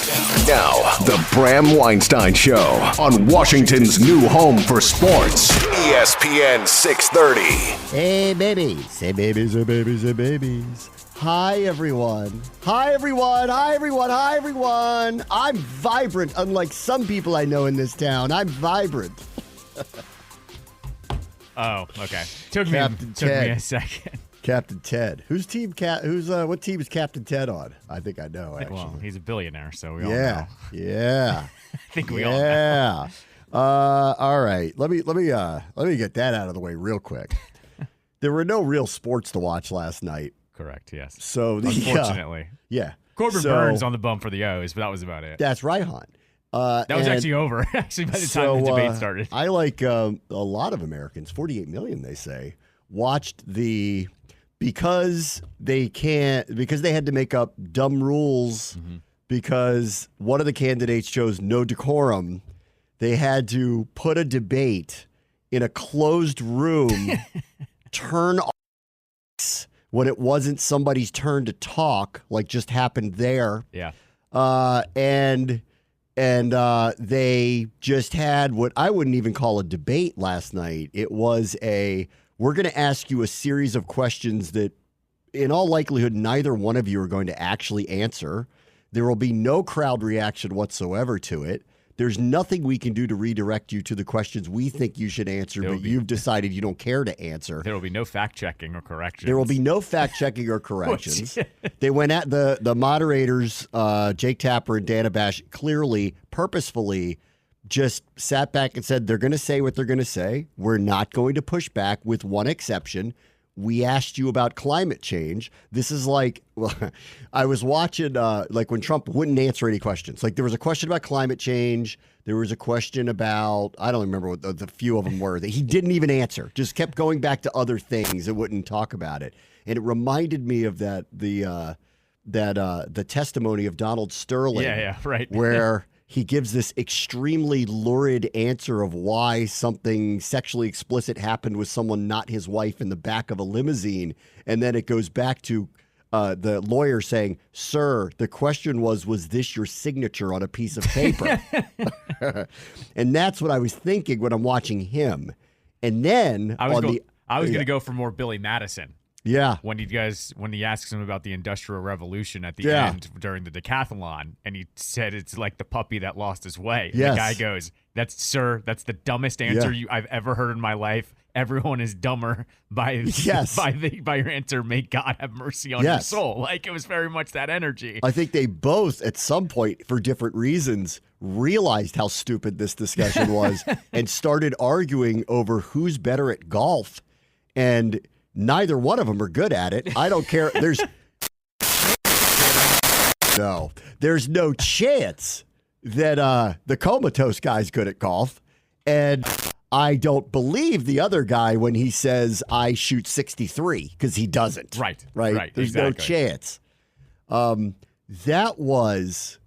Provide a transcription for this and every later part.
Now, the Bram Weinstein Show on Washington's new home for sports, ESPN 630. Hey, babies. Hey, babies, hey, babies, hey, babies. Hi, everyone. Hi, everyone. Hi, everyone. Hi, everyone. I'm vibrant, unlike some people I know in this town. I'm vibrant. Oh, okay. Took me a second. Captain Ted. What team is Captain Ted on? I think I know, actually. Well, he's a billionaire, so we all know. Yeah. I think we all know. All right. Let me get that out of the way real quick. There were no real sports to watch last night. Correct, yes. So unfortunately. Yeah. Corbin Burns on the bump for the O's, but that was about it. That's right, hon. That was actually over, actually, by the time the debate started. I like a lot of Americans, 48 million, they say, watched because they had to make up dumb rules because one of the candidates chose no decorum. They had to put a debate in a closed room, turn off when it wasn't somebody's turn to talk, like just happened there. Yeah. And they just had what I wouldn't even call a debate last night. It was we're going to ask you a series of questions that, in all likelihood, neither one of you are going to actually answer. There will be no crowd reaction whatsoever to it. There's nothing we can do to redirect you to the questions we think you should answer, but you've decided you don't care to answer. There will be no fact-checking or corrections. There will be no fact-checking or corrections. They went at the moderators, Jake Tapper and Dana Bash, clearly, purposefully, just sat back and said, they're going to say what they're going to say. We're not going to push back, with one exception. We asked you about climate change. This is like, I was watching like when Trump wouldn't answer any questions. Like there was a question about climate change. There was a question about, I don't remember what the few of them were, that he didn't even answer. Just kept going back to other things and wouldn't talk about it. And it reminded me of the testimony of Donald Sterling. Yeah, right. Where he gives this extremely lurid answer of why something sexually explicit happened with someone not his wife in the back of a limousine. And then it goes back to the lawyer saying, sir, the question was this your signature on a piece of paper? And that's what I was thinking when I'm watching him. And then I was going to go for more Billy Madison. Yeah. When he asks him about the Industrial Revolution at the end during the decathlon, and he said it's like the puppy that lost his way. Yes. The guy goes, that's the dumbest answer I've ever heard in my life. Everyone is dumber by your answer. May God have mercy on your soul. Like, it was very much that energy. I think they both, at some point, for different reasons, realized how stupid this discussion was and started arguing over who's better at golf. And neither one of them are good at it. I don't care. There's no chance that the comatose guy's good at golf. And I don't believe the other guy when he says I shoot 63, because he doesn't. Right. There's no chance. That was,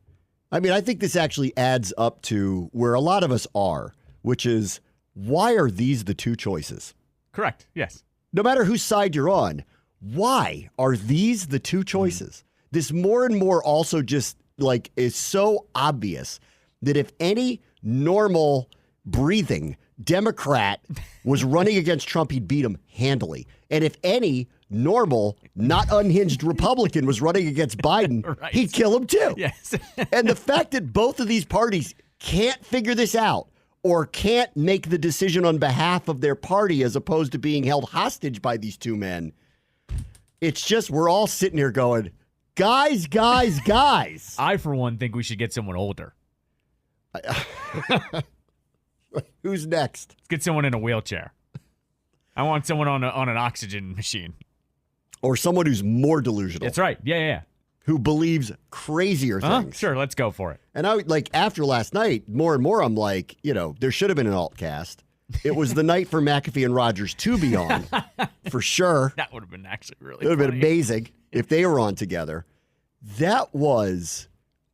I think this actually adds up to where a lot of us are, which is, why are these the two choices? Correct. Yes. No matter whose side you're on, why are these the two choices? This more and more also just like is so obvious that if any normal breathing Democrat was running against Trump, he'd beat him handily. And if any normal, not unhinged Republican was running against Biden, he'd kill him too. Yes. And the fact that both of these parties can't figure this out, or can't make the decision on behalf of their party as opposed to being held hostage by these two men. It's just, we're all sitting here going, guys. I, for one, think we should get someone older. Who's next? Let's get someone in a wheelchair. I want someone on an oxygen machine. Or someone who's more delusional. That's right. Yeah. Who believes crazier things. Sure, let's go for it. And after last night, more and more I'm like, there should have been an alt cast. It was the night for McAfee and Rogers to be on, for sure. That would have been actually really It would have been amazing if they were on together. That was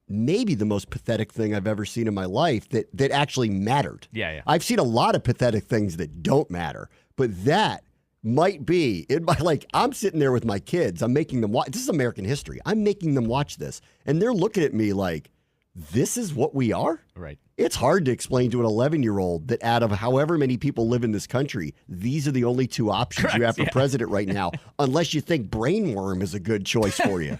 maybe the most pathetic thing I've ever seen in my life that actually mattered. Yeah. I've seen a lot of pathetic things that don't matter, but that might be in my, I'm sitting there with my kids. I'm making them watch. This is American history. I'm making them watch this, and they're looking at me like, this is what we are? Right. It's hard to explain to an 11-year-old that out of however many people live in this country, these are the only two options you have for president right now, unless you think brainworm is a good choice for you.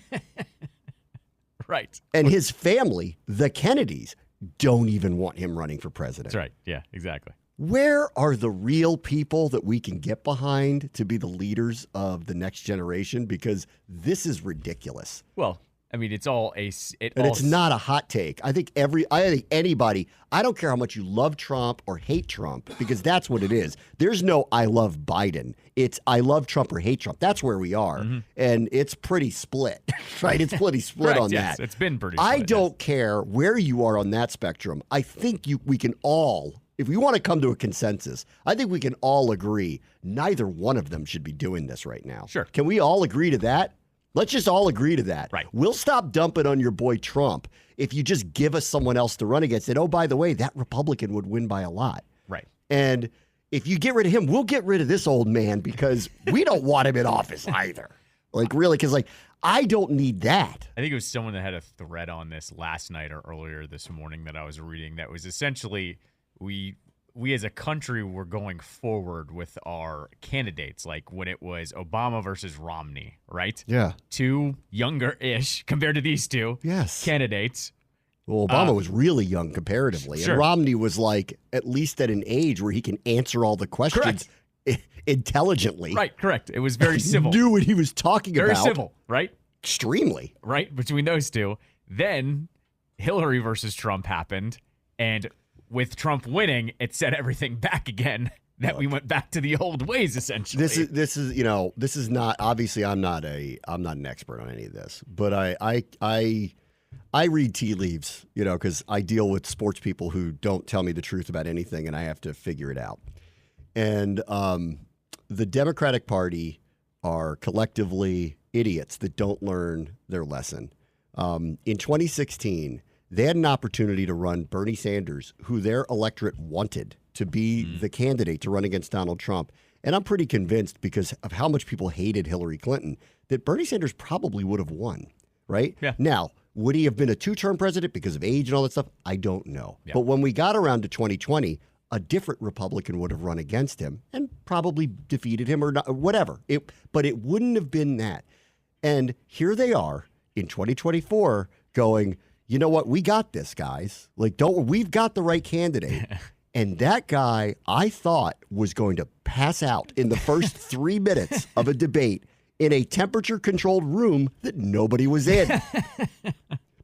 Right. And his family, the Kennedys, don't even want him running for president. That's right. Yeah, exactly. Where are the real people that we can get behind to be the leaders of the next generation? Because this is ridiculous. Well, I mean, it's all it's not a hot take. I think anybody, I don't care how much you love Trump or hate Trump, because that's what it is. There's no I love Biden. It's I love Trump or hate Trump. That's where we are. Mm-hmm. And it's pretty split, right? It's pretty split on that. It's been pretty split. I don't care where you are on that spectrum. I think we can all, if we want to come to a consensus, I think we can all agree neither one of them should be doing this right now. Sure. Can we all agree to that? Let's just all agree to that. Right. We'll stop dumping on your boy Trump if you just give us someone else to run against. And oh, by the way, that Republican would win by a lot. Right. And if you get rid of him, we'll get rid of this old man because we don't want him in office either. Like, really, because, like, I don't need that. I think it was someone that had a thread on this last night or earlier this morning that I was reading that was essentially we as a country were going forward with our candidates, like when it was Obama versus Romney, right? Yeah. Two younger-ish compared to these two candidates. Well, Obama was really young comparatively. Sure. And Romney was like at least at an age where he can answer all the questions intelligently. Right, correct. It was very civil. Knew what he was talking about. Very civil, right? Extremely. Right, between those two. Then Hillary versus Trump happened, and with Trump winning, it set everything back again. That we went back to the old ways, essentially. This is not, obviously I'm not an expert on any of this, but I read tea leaves, because I deal with sports people who don't tell me the truth about anything, and I have to figure it out. And the Democratic Party are collectively idiots that don't learn their lesson. In 2016, they had an opportunity to run Bernie Sanders, who their electorate wanted to be the candidate to run against Donald Trump. And I'm pretty convinced, because of how much people hated Hillary Clinton, that Bernie Sanders probably would have won, right? Yeah. Now, would he have been a two-term president because of age and all that stuff? I don't know. Yeah. But when we got around to 2020, a different Republican would have run against him and probably defeated him or not, or whatever. But it wouldn't have been that. And here they are in 2024 going, you know what? We got this, guys. Like, we've got the right candidate. And that guy, I thought, was going to pass out in the first 3 minutes of a debate in a temperature-controlled room that nobody was in.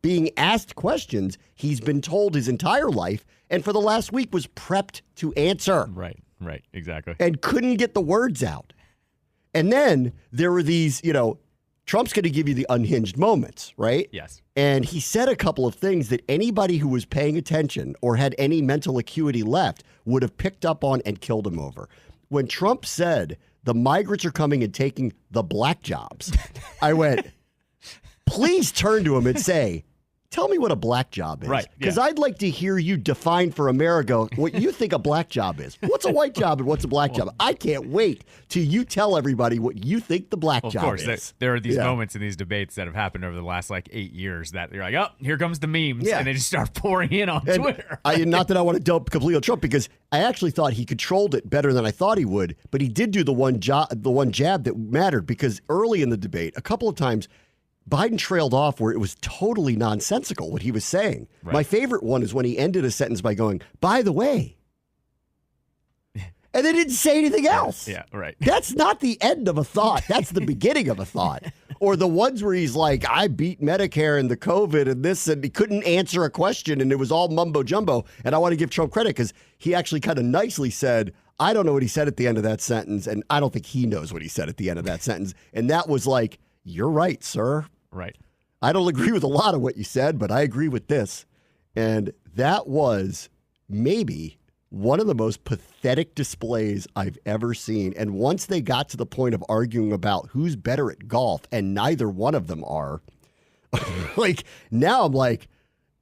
Being asked questions he's been told his entire life, and for the last week was prepped to answer. Right, exactly. And couldn't get the words out. And then there were these, Trump's going to give you the unhinged moments, right? Yes. And he said a couple of things that anybody who was paying attention or had any mental acuity left would have picked up on and killed him over. When Trump said the migrants are coming and taking the black jobs, I went, please turn to him and say, tell me what a black job is. Right. Because I'd like to hear you define for America what you think a black job is. What's a white job and what's a black job? I can't wait till you tell everybody what you think the black job is. Of course, there are these moments in these debates that have happened over the last 8 years that you're like, oh, here comes the memes. Yeah. And they just start pouring in on Twitter. Not that I want to dump completely on Trump, because I actually thought he controlled it better than I thought he would. But he did do the one jab that mattered, because early in the debate, a couple of times, Biden trailed off where it was totally nonsensical what he was saying. Right. My favorite one is when he ended a sentence by going, by the way. And they didn't say anything else. Yeah, right. That's not the end of a thought. That's the beginning of a thought. Or the ones where he's like, I beat Medicare and the COVID and this, and he couldn't answer a question and it was all mumbo jumbo. And I want to give Trump credit because he actually kind of nicely said, I don't know what he said at the end of that sentence, and I don't think he knows what he said at the end of that sentence. And that was like, you're right, sir. Right. I don't agree with a lot of what you said, but I agree with this. And that was maybe one of the most pathetic displays I've ever seen. And once they got to the point of arguing about who's better at golf, and neither one of them are, now I'm like,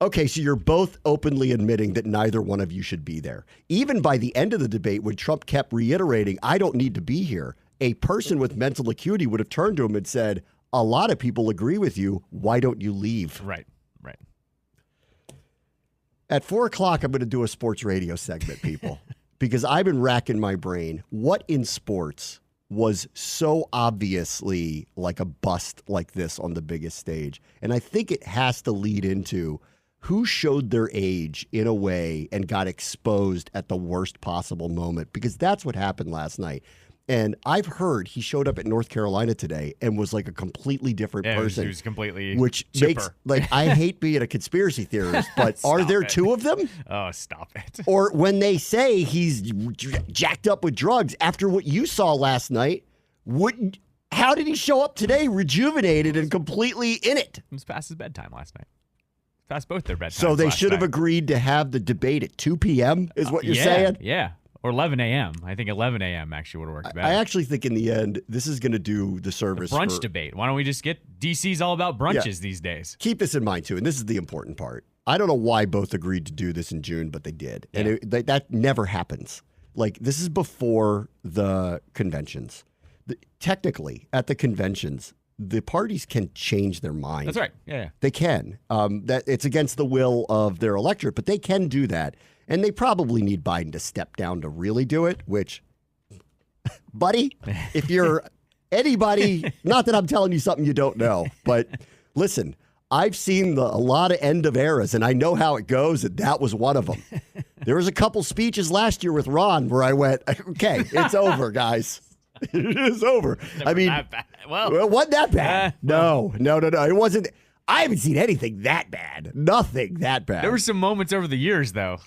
okay, so you're both openly admitting that neither one of you should be there. Even by the end of the debate, when Trump kept reiterating, I don't need to be here, a person with mental acuity would have turned to him and said, a lot of people agree with you. Why don't you leave? Right. At 4 o'clock, I'm going to do a sports radio segment, people, because I've been racking my brain. What in sports was so obviously like a bust like this on the biggest stage? And I think it has to lead into who showed their age in a way and got exposed at the worst possible moment, because that's what happened last night. And I've heard he showed up at North Carolina today and was like a completely different person. He was completely which chipper. Makes, I hate being a conspiracy theorist, but are there two of them? Oh, stop it. Or when they say he's jacked up with drugs after what you saw last night, how did he show up today rejuvenated and completely in it? It was past his bedtime last night. Past both their bedtimes. So they should have agreed to have the debate at 2 p.m. is what you're saying? Yeah. Or 11 a.m. I think 11 a.m. actually would have worked better. I actually think in the end, this is going to do the service. Brunch debate. Why don't we just get DC's all about brunches these days? Keep this in mind, too, and this is the important part. I don't know why both agreed to do this in June, but they did. Yeah. And that never happens. Like, this is before the conventions. Technically, at the conventions, the parties can change their mind. That's right. Yeah. They can. That it's against the will of their electorate, but they can do that. And they probably need Biden to step down to really do it, which, buddy, if you're anybody, not that I'm telling you something you don't know, but listen, I've seen a lot of end of eras, and I know how it goes, and that was one of them. There was a couple speeches last year with Ron where I went, okay, it's over, guys. It is over. Never I mean, that bad. Well, it wasn't that bad. No. It wasn't. I haven't seen anything that bad. Nothing that bad. There were some moments over the years, though.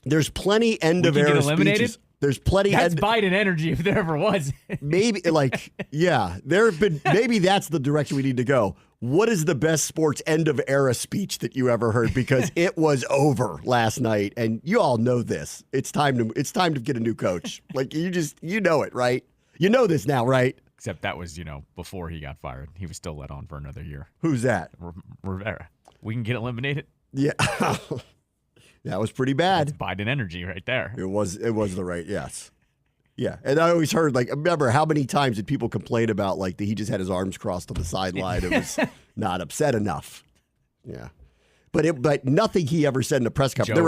There's plenty end of era speeches. There's plenty. That's Biden energy if there ever was. Maybe there have been. Maybe that's the direction we need to go. What is the best sports end of era speech that you ever heard? Because it was over last night, and you all know this. It's time to get a new coach. Like you know it, right? You know this now, right? Except that was before he got fired. He was still let on for another year. Who's that? Rivera. We can get eliminated. Yeah. That was pretty bad. That's Biden energy right there. It was the right, yes. Yeah. And I always heard, remember how many times did people complain about, that he just had his arms crossed on the sideline and was not upset enough. Yeah. But nothing he ever said in a press conference.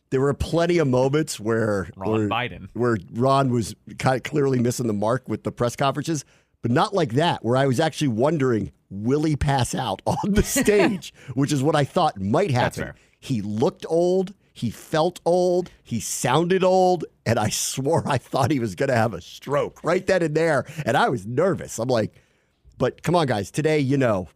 There were plenty of moments where Ron was kind of clearly missing the mark with the press conferences, but not like that, where I was actually wondering, will he pass out on the stage, which is what I thought might happen. That's fair. He looked old. He felt old. He sounded old. And I swore I thought he was going to have a stroke right then and there. And I was nervous. I'm like, but come on, guys. Today, you know,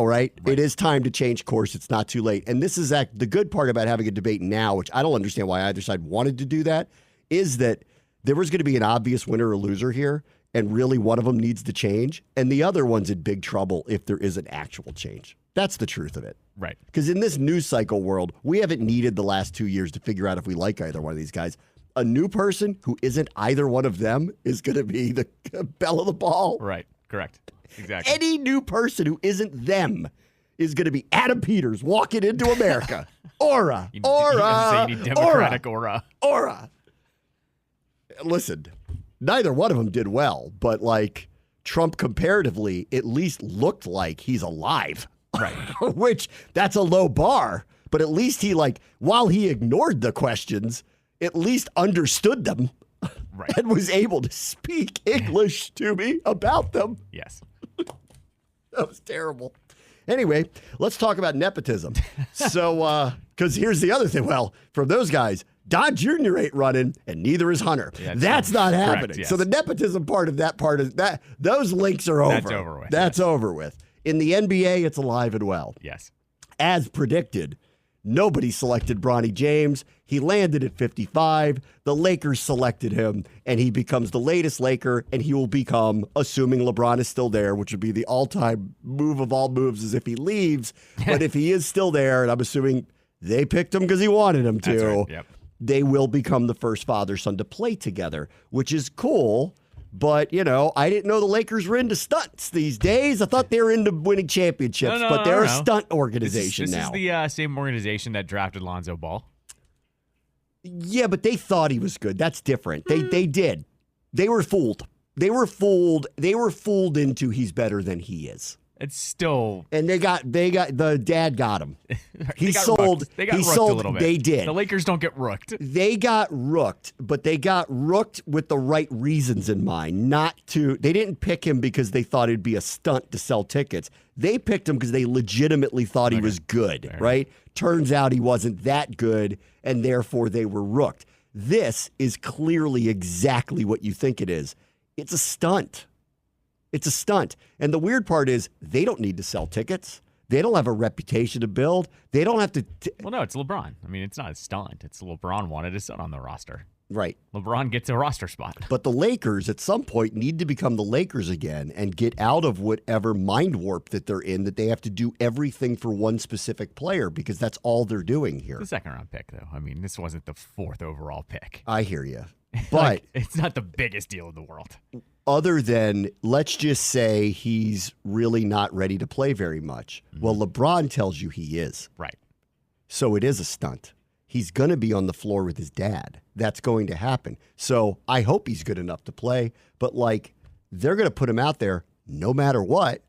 right? It is time to change course. It's not too late. And this is the good part about having a debate now, which I don't understand why either side wanted to do that, is that there was going to be an obvious winner or loser here. And really one of them needs to change. And the other one's in big trouble if there is an actual change. That's the truth of it. Right. Because in this news cycle world, we haven't needed the last 2 years to figure out if we like either one of these guys. A new person who isn't either one of them is going to be the belle of the ball. Right. Correct. Exactly. Any new person who isn't them is going to be Adam Peters walking into America. Aura. You need Democratic aura. Listen, neither one of them did well, but Trump comparatively at least looked like he's alive. Right. Which, that's a low bar, but at least he, while he ignored the questions, at least understood them. Right. And was able to speak English to me about them. Yes. That was terrible. Anyway, let's talk about nepotism. So, because here's the other thing. Well, from those guys, Don Jr. ain't running, and neither is Hunter. Yeah, that's not happening. Yes. So the nepotism part of that, those links are over. That's over with. That's over with. In the NBA, it's alive and well. Yes. As predicted, nobody selected Bronny James. He landed at 55. The Lakers selected him, and he becomes the latest Laker, and he will become, assuming LeBron is still there, which would be the all-time move of all moves, as if he leaves. But if he is still there, and I'm assuming they picked him because he wanted him to, that's right. Yep. They will become the first father-son to play together, which is cool. But, I didn't know the Lakers were into stunts these days. I thought they were into winning championships, but they're a stunt organization now. This is the same organization that drafted Lonzo Ball. Yeah, but they thought he was good. That's different. They did. They were fooled. They were fooled into he's better than he is. It's still. And they got the dad got him. He sold. Rooked. They got he rooked sold. a little bit. They did. The Lakers don't get rooked. They got rooked, but they got rooked with the right reasons in mind. They didn't pick him because they thought it'd be a stunt to sell tickets. They picked him because they legitimately thought he was good, right? Turns out he wasn't that good, and therefore they were rooked. This is clearly exactly what you think it is. It's a stunt. It's a stunt. And the weird part is they don't need to sell tickets. They don't have a reputation to build. They don't have to. Well, no, it's LeBron. I mean, it's not a stunt. It's LeBron wanted his son on the roster. Right. LeBron gets a roster spot. But the Lakers at some point need to become the Lakers again and get out of whatever mind warp that they're in, that they have to do everything for one specific player, because that's all they're doing here. The second round pick, though. I mean, this wasn't the 4th overall pick. I hear you. But it's not the biggest deal in the world. Other than, let's just say he's really not ready to play very much. Mm-hmm. Well, LeBron tells you he is. Right. So it is a stunt. He's going to be on the floor with his dad. That's going to happen. So I hope he's good enough to play. But, they're going to put him out there no matter what.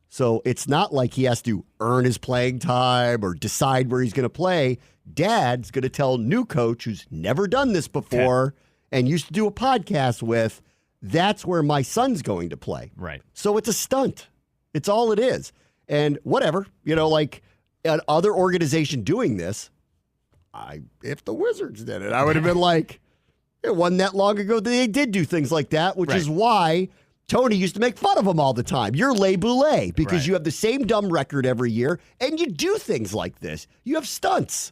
So it's not like he has to earn his playing time or decide where he's going to play. Dad's going to tell new coach who's never done this before and used to do a podcast with, that's where my son's going to play. Right. So it's a stunt. It's all it is. And whatever, an other organization doing this, if the Wizards did it, I would have been like, it wasn't that long ago that they did do things like that, which is why Tony used to make fun of them all the time. You're Les Boulets because you have the same dumb record every year and you do things like this. You have stunts.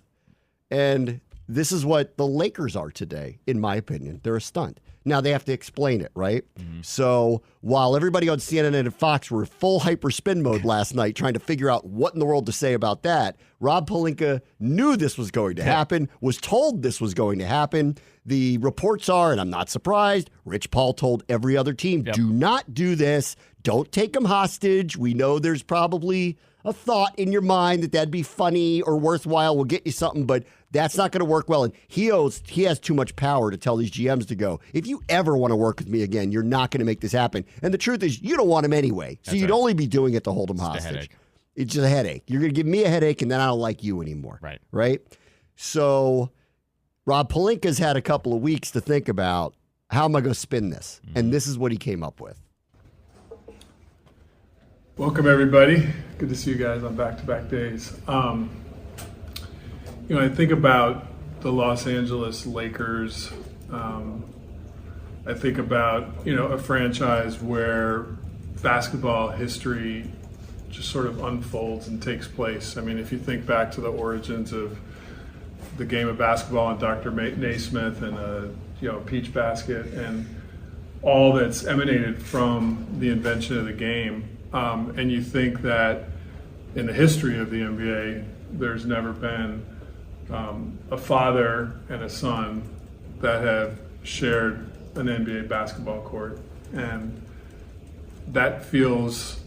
And this is what the Lakers are today, in my opinion. They're a stunt. Now they have to explain it, right? Mm-hmm. So while everybody on CNN and Fox were full hyper spin mode last night trying to figure out what in the world to say about that, Rob Pelinka knew this was going to happen, was told this was going to happen. The reports are, and I'm not surprised, Rich Paul told every other team, do not do this. Don't take them hostage. We know there's probably a thought in your mind that that'd be funny or worthwhile. We'll get you something, but that's not going to work well. And he has too much power to tell these GMs to go, if you ever want to work with me again, you're not going to make this happen. And the truth is, you don't want him anyway. So you'd only be doing it to hold him hostage. It's just a headache. You're going to give me a headache, and then I don't like you anymore. Right? So Rob Pelinka's had a couple of weeks to think about, how am I going to spin this? Mm-hmm. And this is what he came up with. Welcome, everybody. Good to see you guys on back-to-back days. I think about the Los Angeles Lakers. I think about, a franchise where basketball history just sort of unfolds and takes place. I mean, if you think back to the origins of the game of basketball and Dr. Naismith and Peach Basket and all that's emanated from the invention of the game, and you think that in the history of the NBA, there's never been a father and a son that have shared an NBA basketball court. And that feels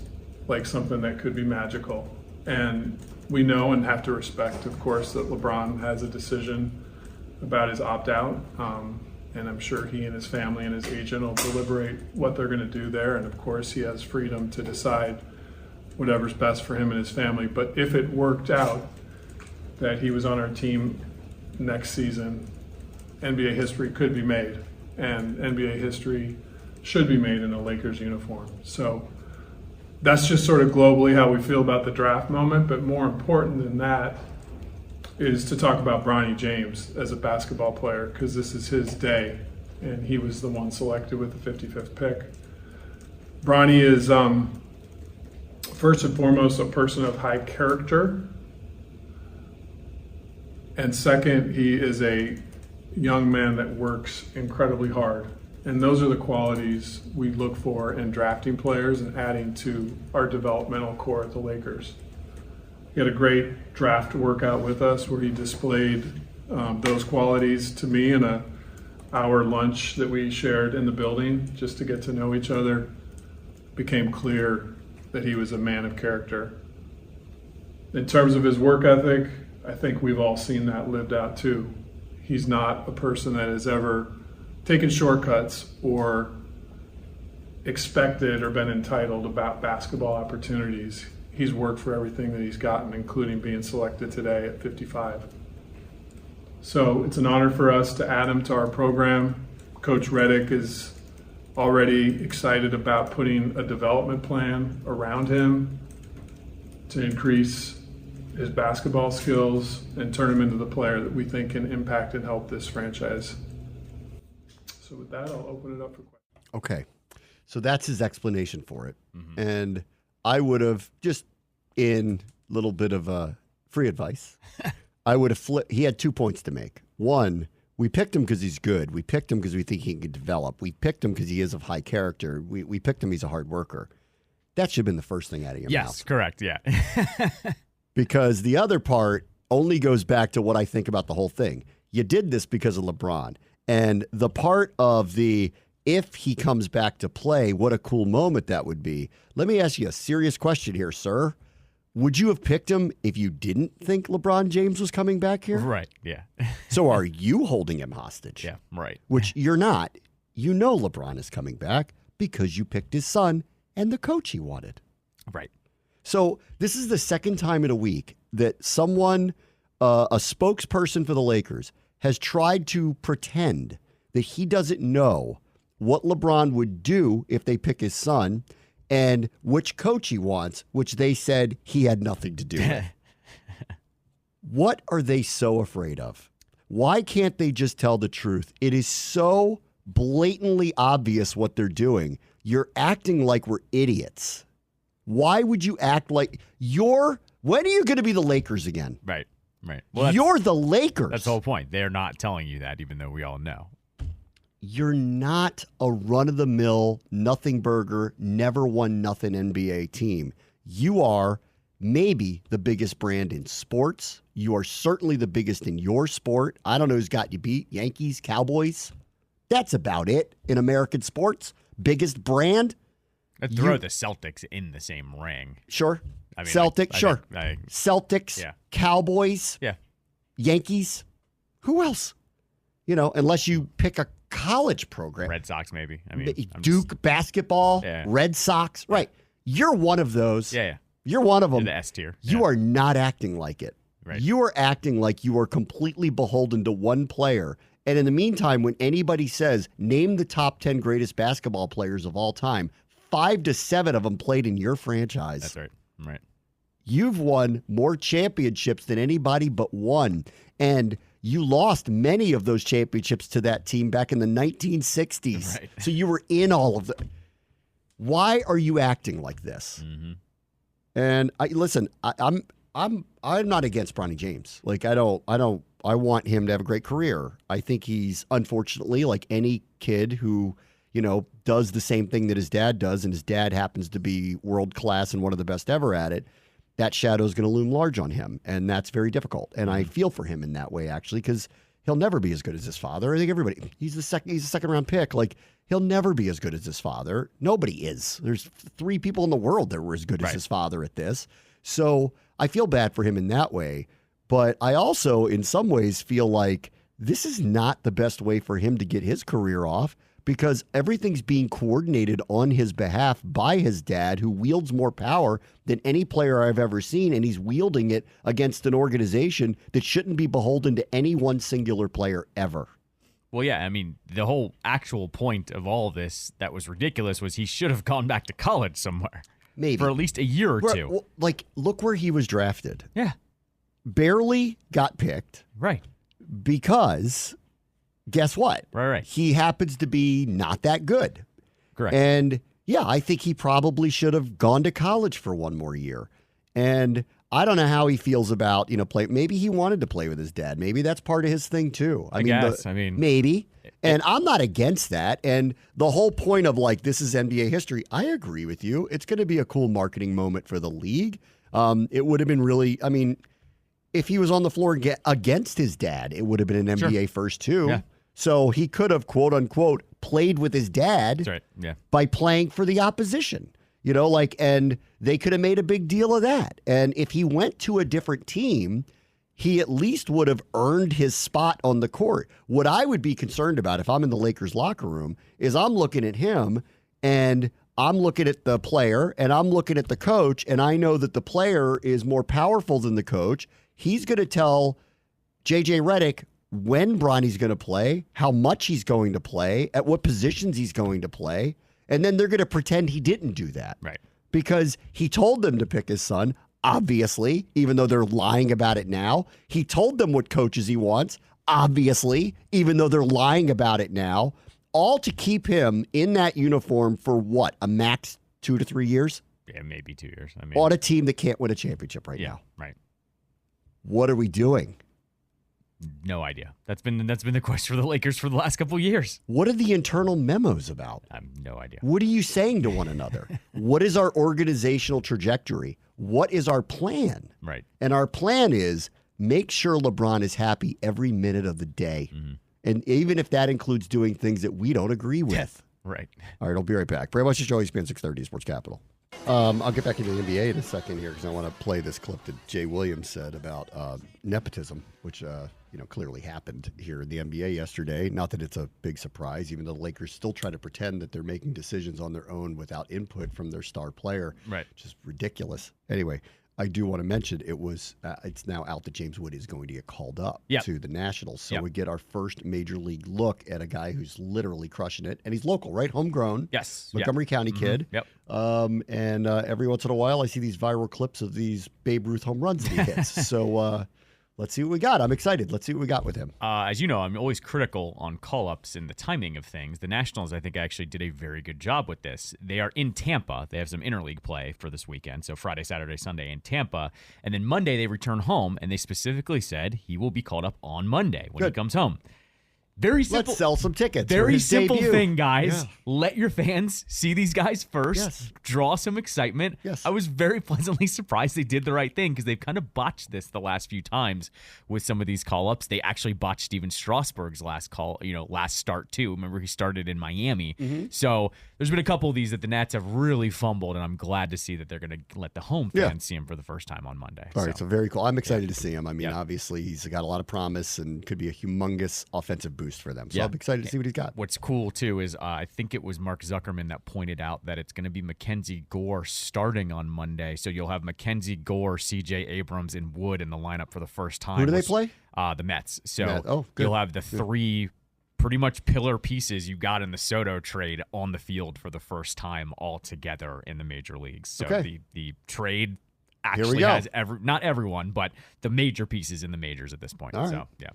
like something that could be magical. And we know and have to respect, of course, that LeBron has a decision about his opt-out. And I'm sure he and his family and his agent will deliberate what they're going to do there. And of course, he has freedom to decide whatever's best for him and his family. But if it worked out that he was on our team next season, NBA history could be made. And NBA history should be made in a Lakers uniform. So that's just sort of globally how we feel about the draft moment. But more important than that is to talk about Bronny James as a basketball player, because this is his day, and he was the one selected with the 55th pick. Bronny is first and foremost a person of high character, and second, he is a young man that works incredibly hard. And those are the qualities we look for in drafting players and adding to our developmental core at the Lakers. He had a great draft workout with us where he displayed those qualities to me in a hour lunch that we shared in the building just to get to know each other. Became clear that he was a man of character. In terms of his work ethic, I think we've all seen that lived out too. He's not a person that has ever taken shortcuts or expected or been entitled about basketball opportunities. He's worked for everything that he's gotten, including being selected today at 55. So it's an honor for us to add him to our program. Coach Reddick is already excited about putting a development plan around him to increase his basketball skills and turn him into the player that we think can impact and help this franchise. So with that, I'll open it up for questions. Okay. So that's his explanation for it. Mm-hmm. And I would have, just in a little bit of free advice, I would have he had 2 points to make. One, we picked him because he's good. We picked him because we think he can develop. We picked him because he is of high character. We picked him, he's a hard worker. That should have been the first thing out of your mouth. Yes, correct, yeah. Because the other part only goes back to what I think about the whole thing. You did this because of LeBron. And the part of the, if he comes back to play, what a cool moment that would be. Let me ask you a serious question here, sir. Would you have picked him if you didn't think LeBron James was coming back here? Right, yeah. So are you holding him hostage? Yeah, right. Which you're not. You know LeBron is coming back because you picked his son and the coach he wanted. Right. So this is the second time in a week that someone, a spokesperson for the Lakers, has tried to pretend that he doesn't know what LeBron would do if they pick his son and which coach he wants, which they said he had nothing to do with. What are they so afraid of? Why can't they just tell the truth? It is so blatantly obvious what they're doing. You're acting like we're idiots. Why would you act like when are you going to be the Lakers again? Right, right. Well, you're the Lakers. That's the whole point. They're not telling you that, even though we all know. You're not a run-of-the-mill, nothing burger, never won nothing NBA team. You are maybe the biggest brand in sports. You are certainly the biggest in your sport. I don't know who's got you beat. Yankees, Cowboys. That's about it in American sports. Biggest brand. Let's throw the Celtics in the same ring. Sure. I mean, Celtics, sure. Celtics, yeah. Cowboys, yeah. Yankees. Who else? Unless you pick a college program. Red Sox, maybe. I mean, Duke basketball, yeah. Red Sox. Right. You're one of those. Yeah. You're one of them. You're the S tier. You are not acting like it. Right. You are acting like you are completely beholden to one player. And in the meantime, when anybody says, name the top 10 greatest basketball players of all time, 5 to 7 of them played in your franchise. That's right. Right. You've won more championships than anybody but one. And you lost many of those championships to that team back in the 1960s. Right. So you were in all of them. Why are you acting like this? Mm-hmm. And I'm not against Bronny James. Like I want him to have a great career. I think he's unfortunately like any kid who, does the same thing that his dad does, and his dad happens to be world class and one of the best ever at it. That shadow is going to loom large on him, and that's very difficult. And I feel for him in that way, actually, because he'll never be as good as his father. I think everybody, he's a second round pick. Like he'll never be as good as his father. Nobody is. There's 3 people in the world that were as good as his father at this. So I feel bad for him in that way. But I also, in some ways, feel like this is not the best way for him to get his career off, because everything's being coordinated on his behalf by his dad, who wields more power than any player I've ever seen, and he's wielding it against an organization that shouldn't be beholden to any one singular player ever. Well, yeah, I mean, the whole actual point of all of this that was ridiculous was he should have gone back to college somewhere. Maybe. For at least a year or two. Well, like, look where he was drafted. Yeah. Barely got picked. Right. Because guess what? Right. He happens to be not that good. Correct. And yeah, I think he probably should have gone to college for one more year. And I don't know how he feels about, play. Maybe he wanted to play with his dad. Maybe that's part of his thing too. I guess. Maybe. And I'm not against that. And the whole point of like, this is NBA history. I agree with you. It's going to be a cool marketing moment for the league. It would have been really, if he was on the floor against his dad, it would have been an NBA first too. Yeah. So he could have, quote unquote, played with his dad. That's right. Yeah. By playing for the opposition, and they could have made a big deal of that. And if he went to a different team, he at least would have earned his spot on the court. What I would be concerned about if I'm in the Lakers locker room is I'm looking at him And I'm looking at the player and I'm looking at the coach, and I know that the player is more powerful than the coach. He's going to tell JJ Redick when Bronny's going to play, how much he's going to play, at what positions he's going to play. And then they're going to pretend he didn't do that. Right. Because he told them to pick his son, obviously, even though they're lying about it now. He told them what coaches he wants, obviously, even though they're lying about it now. All to keep him in that uniform for what? A max 2 to 3 years? Yeah, maybe 2 years. I mean, on a team that can't win a championship right now. Right. What are we doing? No idea. That's been the question for the Lakers for the last couple of years. What are the internal memos about? I have no idea. What are you saying to one another? What is our organizational trajectory? What is our plan? Right. And our plan is make sure LeBron is happy every minute of the day. Mm-hmm. And even if that includes doing things that we don't agree with. Right. All right, I'll be right back. Bram, watch the show, ESPN 630 Sports Capital. I'll get back into the NBA in a second here because I want to play this clip that Jay Williams said about nepotism, which clearly happened here in the NBA yesterday. Not that it's a big surprise, even though the Lakers still try to pretend that they're making decisions on their own without input from their star player. Right. Which is ridiculous. Anyway, I do want to mention it's now out that James Wood is going to get called up to the Nationals. So we get our first major league look at a guy who's literally crushing it. And he's local, right? Homegrown. Yes. Montgomery County kid. Yep. And every once in a while I see these viral clips of these Babe Ruth home runs that he hits. So let's see what we got. I'm excited. Let's see what we got with him. As you know, I'm always critical on call-ups and the timing of things. The Nationals, I think, actually did a very good job with this. They are in Tampa. They have some interleague play for this weekend, so Friday, Saturday, Sunday in Tampa. And then Monday they return home, and they specifically said he will be called up on Monday when he comes home. Very simple. Let's sell some tickets. Very simple debut. thing, guys. Yeah. Let your fans see these guys first. Yes. Draw some excitement. Yes. I was very pleasantly surprised they did the right thing because they've kind of botched this the last few times with some of these call-ups. They actually botched Steven Strasburg's last start too. Remember, he started in Miami. Mm-hmm. So there's been a couple of these that the Nats have really fumbled, and I'm glad to see that they're going to let the home fans see him for the first time on Monday. All right, so very cool. I'm excited to see him. I mean, obviously, he's got a lot of promise and could be a humongous offensive boost for them. So I'm excited to see what he's got. What's cool, too, is I think it was Mark Zuckerman that pointed out that it's going to be Mackenzie Gore starting on Monday. So you'll have Mackenzie Gore, C.J. Abrams, and Wood in the lineup for the first time. Who do they play? The Mets. So good. You'll have the three pretty much pillar pieces you got in the Soto trade on the field for the first time all together in the major leagues. So the trade actually has not everyone, but the major pieces in the majors at this point. All right. So, yeah.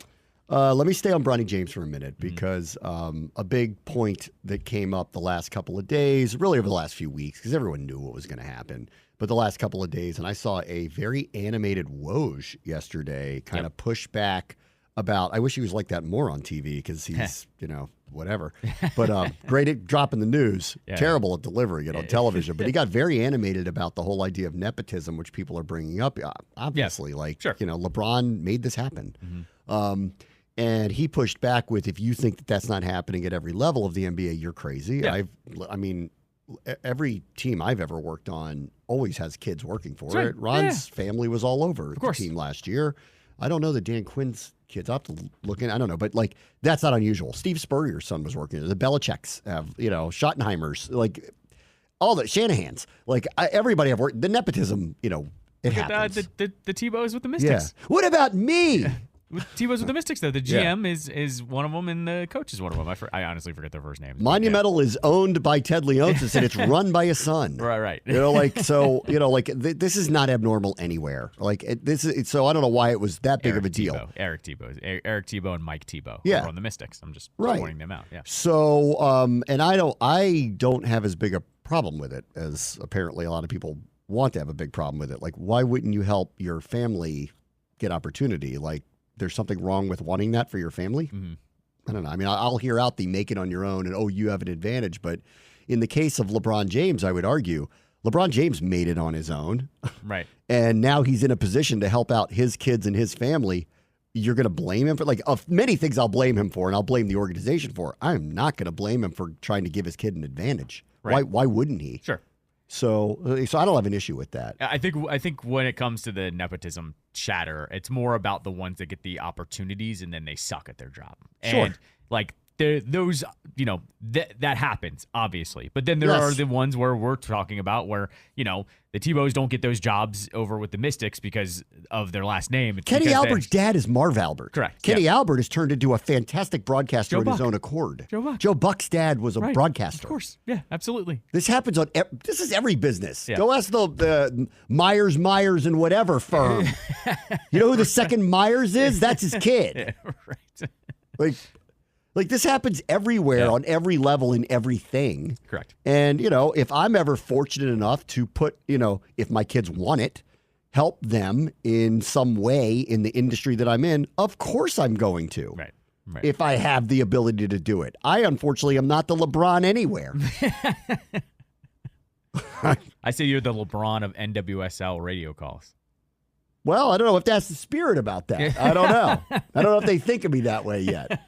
Let me stay on Bronny James for a minute because a big point that came up the last couple of days, really over the last few weeks, because everyone knew what was going to happen, but the last couple of days, and I saw a very animated Woj yesterday kind of push back about, I wish he was like that more on TV because he's, whatever. But great at dropping the news, terrible at delivering it on television. But he got very animated about the whole idea of nepotism, which people are bringing up. Obviously, LeBron made this happen. Mm-hmm. And he pushed back with, if you think that that's not happening at every level of the NBA, you're crazy. Yeah. Every team I've ever worked on always has kids working for it. Ron's family was all over the team last year. I don't know that Dan Quinn's kids, I'll have to look in. I don't know, but that's not unusual. Steve Spurrier's son was working there. The Belichick's have, Schottenheimer's, all the Shanahan's. Everybody I've worked, the nepotism, it happens. The Tebows with the Mystics. Yeah. What about me? With Tebow's with the Mystics, though. The GM is one of them, and the coach is one of them. I honestly forget their first names. Monumental is owned by Ted Leonsis, and it's run by his son. Right. This is not abnormal anywhere. So I don't know why it was that big of a deal. Eric Tebow and Mike Tebow are on the Mystics. I'm just pointing them out. Yeah. So, and I don't have as big a problem with it as apparently a lot of people want to have a big problem with it. Why wouldn't you help your family get opportunity? There's something wrong with wanting that for your family? Mm-hmm. I don't know. I mean, I'll hear out the make it on your own and, you have an advantage. But in the case of LeBron James, I would argue LeBron James made it on his own. Right. And now he's in a position to help out his kids and his family. You're going to blame him for, of many things I'll blame him for and I'll blame the organization for. I'm not going to blame him for trying to give his kid an advantage. Right. Why wouldn't he? Sure. So I don't have an issue with that. I think when it comes to the nepotism chatter, it's more about the ones that get the opportunities and then they suck at their job. Sure. And those, that happens, obviously. But then there are the ones where we're talking about where, the Tebows don't get those jobs over with the Mystics because of their last name. It's Kenny Albert's dad is Marv Albert. Correct. Kenny Albert has turned into a fantastic broadcaster on his own accord. Joe Buck's dad was a broadcaster. Of course. Yeah, absolutely. This happens this is every business. Yeah. Go ask the Myers and whatever firm. You know who the second Myers is? That's his kid. Yeah, right. Like this happens everywhere on every level in everything. Correct. And, if I'm ever fortunate enough to put, if my kids want it, help them in some way in the industry that I'm in, of course I'm going to. Right. If I have the ability to do it. I, unfortunately, am not the LeBron anywhere. I say you're the LeBron of NWSL radio calls. Well, I don't know if that's the spirit about that. I don't know. I don't know if they think of me that way yet.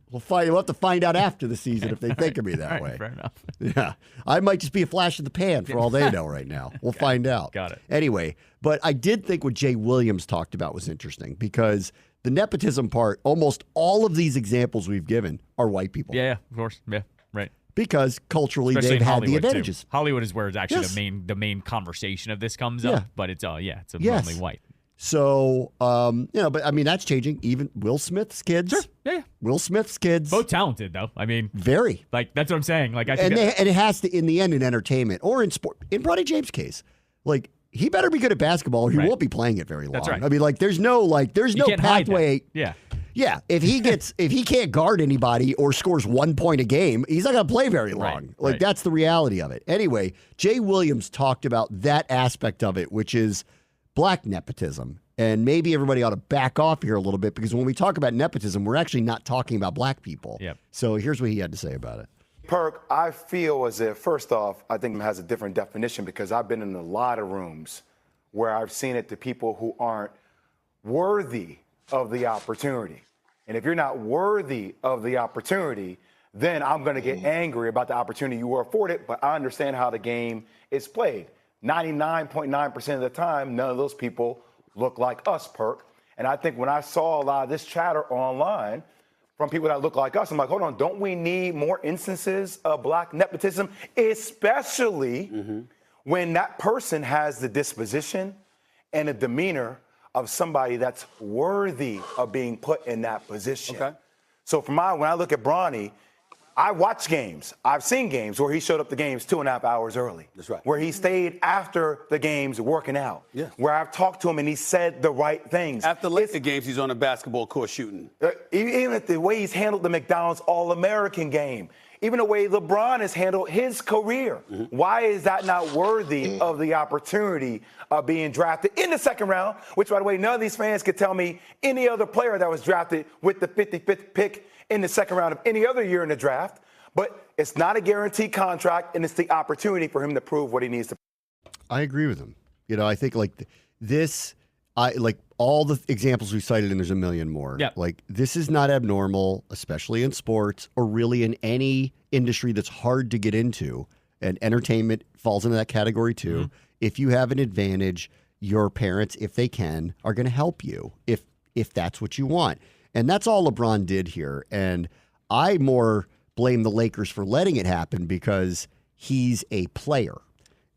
We'll have to find out after the season if they think of me that way. Fair enough. Yeah. I might just be a flash in the pan for all they know right now. We'll find out. Got it. Anyway, but I did think what Jay Williams talked about was interesting because the nepotism part, almost all of these examples we've given are white people. Yeah, of course. Yeah, right. Because culturally Especially they've in had Hollywood, the advantages. too. Hollywood is where it's actually Yes. the main conversation of this comes up, but it's mainly white. So, but I mean, that's changing. Even Will Smith's kids. Sure. Yeah. Will Smith's kids. Both talented, though. I mean, very. like, that's what I'm saying. Like, I think and it has to, in the end, in entertainment or in sport. In Bronny James' case, like, he better be good at basketball or he won't be playing it very long. That's right. I mean, like, there's no can't hide pathway. that. Yeah. Yeah. If he can't guard anybody or scores 1 point a game, he's not going to play very long. Right. That's the reality of it. Anyway, Jay Williams talked about that aspect of it, which is black nepotism. And maybe everybody ought to back off here a little bit because when we talk about nepotism, we're actually not talking about black people. Yep. So here's what he had to say about it. Perk, I feel as if, first off, I think it has a different definition because I've been in a lot of rooms where I've seen it to people who aren't worthy of the opportunity. And if you're not worthy of the opportunity, then I'm going to get angry about the opportunity you were afforded, but I understand how the game is played. 99.9% of the time, none of those people look like us, Perk. And I think when I saw a lot of this chatter online from people that look like us, I'm like, hold on, don't we need more instances of black nepotism, especially when that person has the disposition and the demeanor of somebody that's worthy of being put in that position. Okay. So when I look at Bronny, I watch games. I've seen games where he showed up to games 2.5 hours early. That's right. Where he stayed after the games working out. Yeah. Where I've talked to him and he said the right things. After Laker games, he's on a basketball court shooting. Even the way he's handled the McDonald's All-American game. Even the way LeBron has handled his career. Why is that not worthy of the opportunity of being drafted in the second round? Which, by the way, none of these fans could tell me any other player that was drafted with the 55th pick in the second round of any other year in the draft. But it's not a guaranteed contract, and it's the opportunity for him to prove what he needs to. I agree with him. I think like this, like all the examples we cited, and there's a million more. Yeah. Like this is not abnormal, especially in sports or really in any industry that's hard to get into. And entertainment falls into that category too. If you have an advantage, your parents, if they can, are going to help you if that's what you want. And that's all LeBron did here. And I more blame the Lakers for letting it happen because he's a player.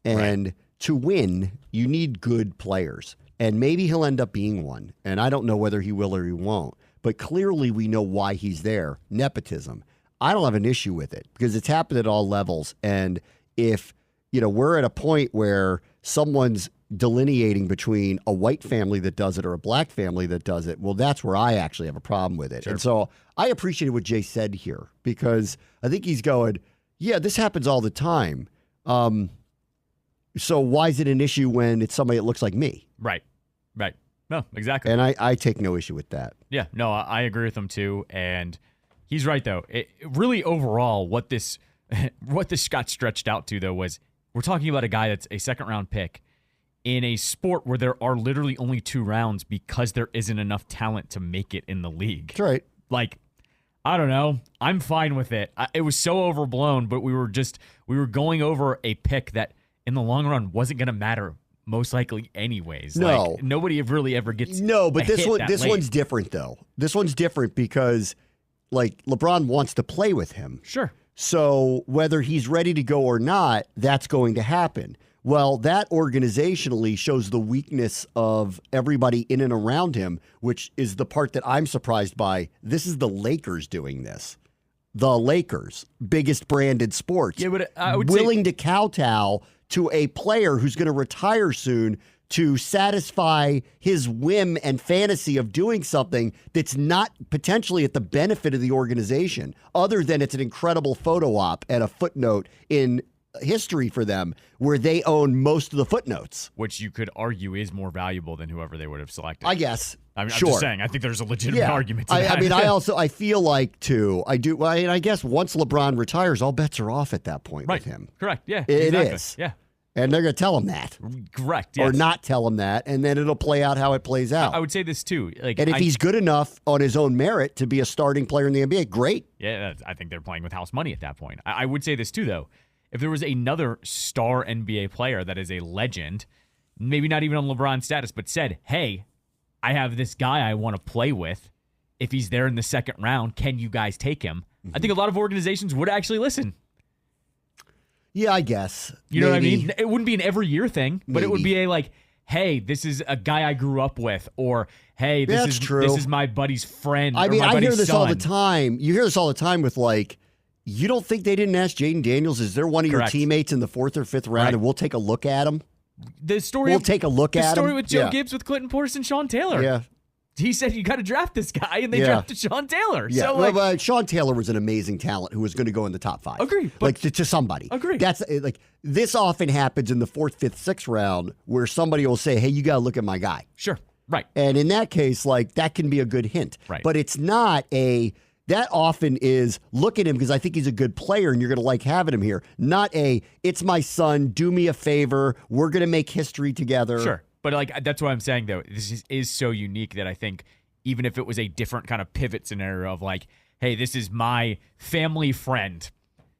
And to win, you need good players. And maybe he'll end up being one. And I don't know whether he will or he won't. But clearly we know why he's there. Nepotism. I don't have an issue with it because it's happened at all levels. And if, we're at a point where someone's delineating between a white family that does it or a black family that does it, well, that's where I actually have a problem with it. Sure. And so I appreciated what Jay said here because I think he's going, yeah, this happens all the time. So why is it an issue when it's somebody that looks like me? Right. No, exactly. And I take no issue with that. Yeah, no, I agree with him too. And he's right, though. It really, overall, what this got stretched out to, though, was we're talking about a guy that's a second-round pick in a sport where there are literally only 2 rounds because there isn't enough talent to make it in the league. That's right. Like, I don't know. I'm fine with it. It was so overblown, but we were going over a pick that in the long run wasn't going to matter most likely anyways. No. Like, nobody really ever gets No, but this one's different though. This one's different because like LeBron wants to play with him. Sure. So whether he's ready to go or not, that's going to happen. Well, that organizationally shows the weakness of everybody in and around him, which is the part that I'm surprised by. This is the Lakers doing this. The Lakers, biggest brand in sports, Yeah, but I would willing to kowtow to a player who's going to retire soon to satisfy his whim and fantasy of doing something that's not potentially at the benefit of the organization, other than it's an incredible photo op and a footnote in history for them where they own most of the footnotes. Which you could argue is more valuable than whoever they would have selected. I guess. I'm sure. just saying, I think there's a legitimate argument to that. I mean, I feel like, too, I guess once LeBron retires, all bets are off at that point with him. Correct, yeah. It exactly. is. Yeah. And they're going to tell him that. Correct, yes. Or not tell him that, and then it'll play out how it plays out. I would say this, too. Like, and if he's good enough on his own merit to be a starting player in the NBA, great. Yeah, I think they're playing with house money at that point. I would say this, too, though. If there was another star NBA player that is a legend, maybe not even on LeBron's status, but said, hey, I have this guy I want to play with. If he's there in the second round, can you guys take him? I think a lot of organizations would actually listen. Yeah, I guess. You know what I mean? It wouldn't be an every year thing, but it would be a like, hey, this is a guy I grew up with, or hey, this is my buddy's friend. I mean, or my I hear buddy's this son. all the time. You hear this all the time with like, you don't think they didn't ask Jaden Daniels? Is there one of Correct. your teammates in the 4th or 5th round, and we'll take a look at him? The story. We'll take a look at him. The story with Joe Yeah. Gibbs with Clinton Portis and Sean Taylor. Yeah. He said you got to draft this guy, and they drafted Sean Taylor. Yeah, So, like, well, Sean Taylor was an amazing talent who was going to go in the top 5. Agree, but- Like to somebody. Agree. That's like this often happens in the 4th, 5th, 6th round where somebody will say, "Hey, you got to look at my guy." Sure, right. And in that case, like that can be a good hint. Right. But it's not a. That often is look at him because I think he's a good player and you're going to like having him here. Not a. It's my son. Do me a favor. We're going to make history together. Sure, but like that's what I'm saying though. This is so unique that I think even if it was a different kind of pivot scenario of like, hey, this is my family friend.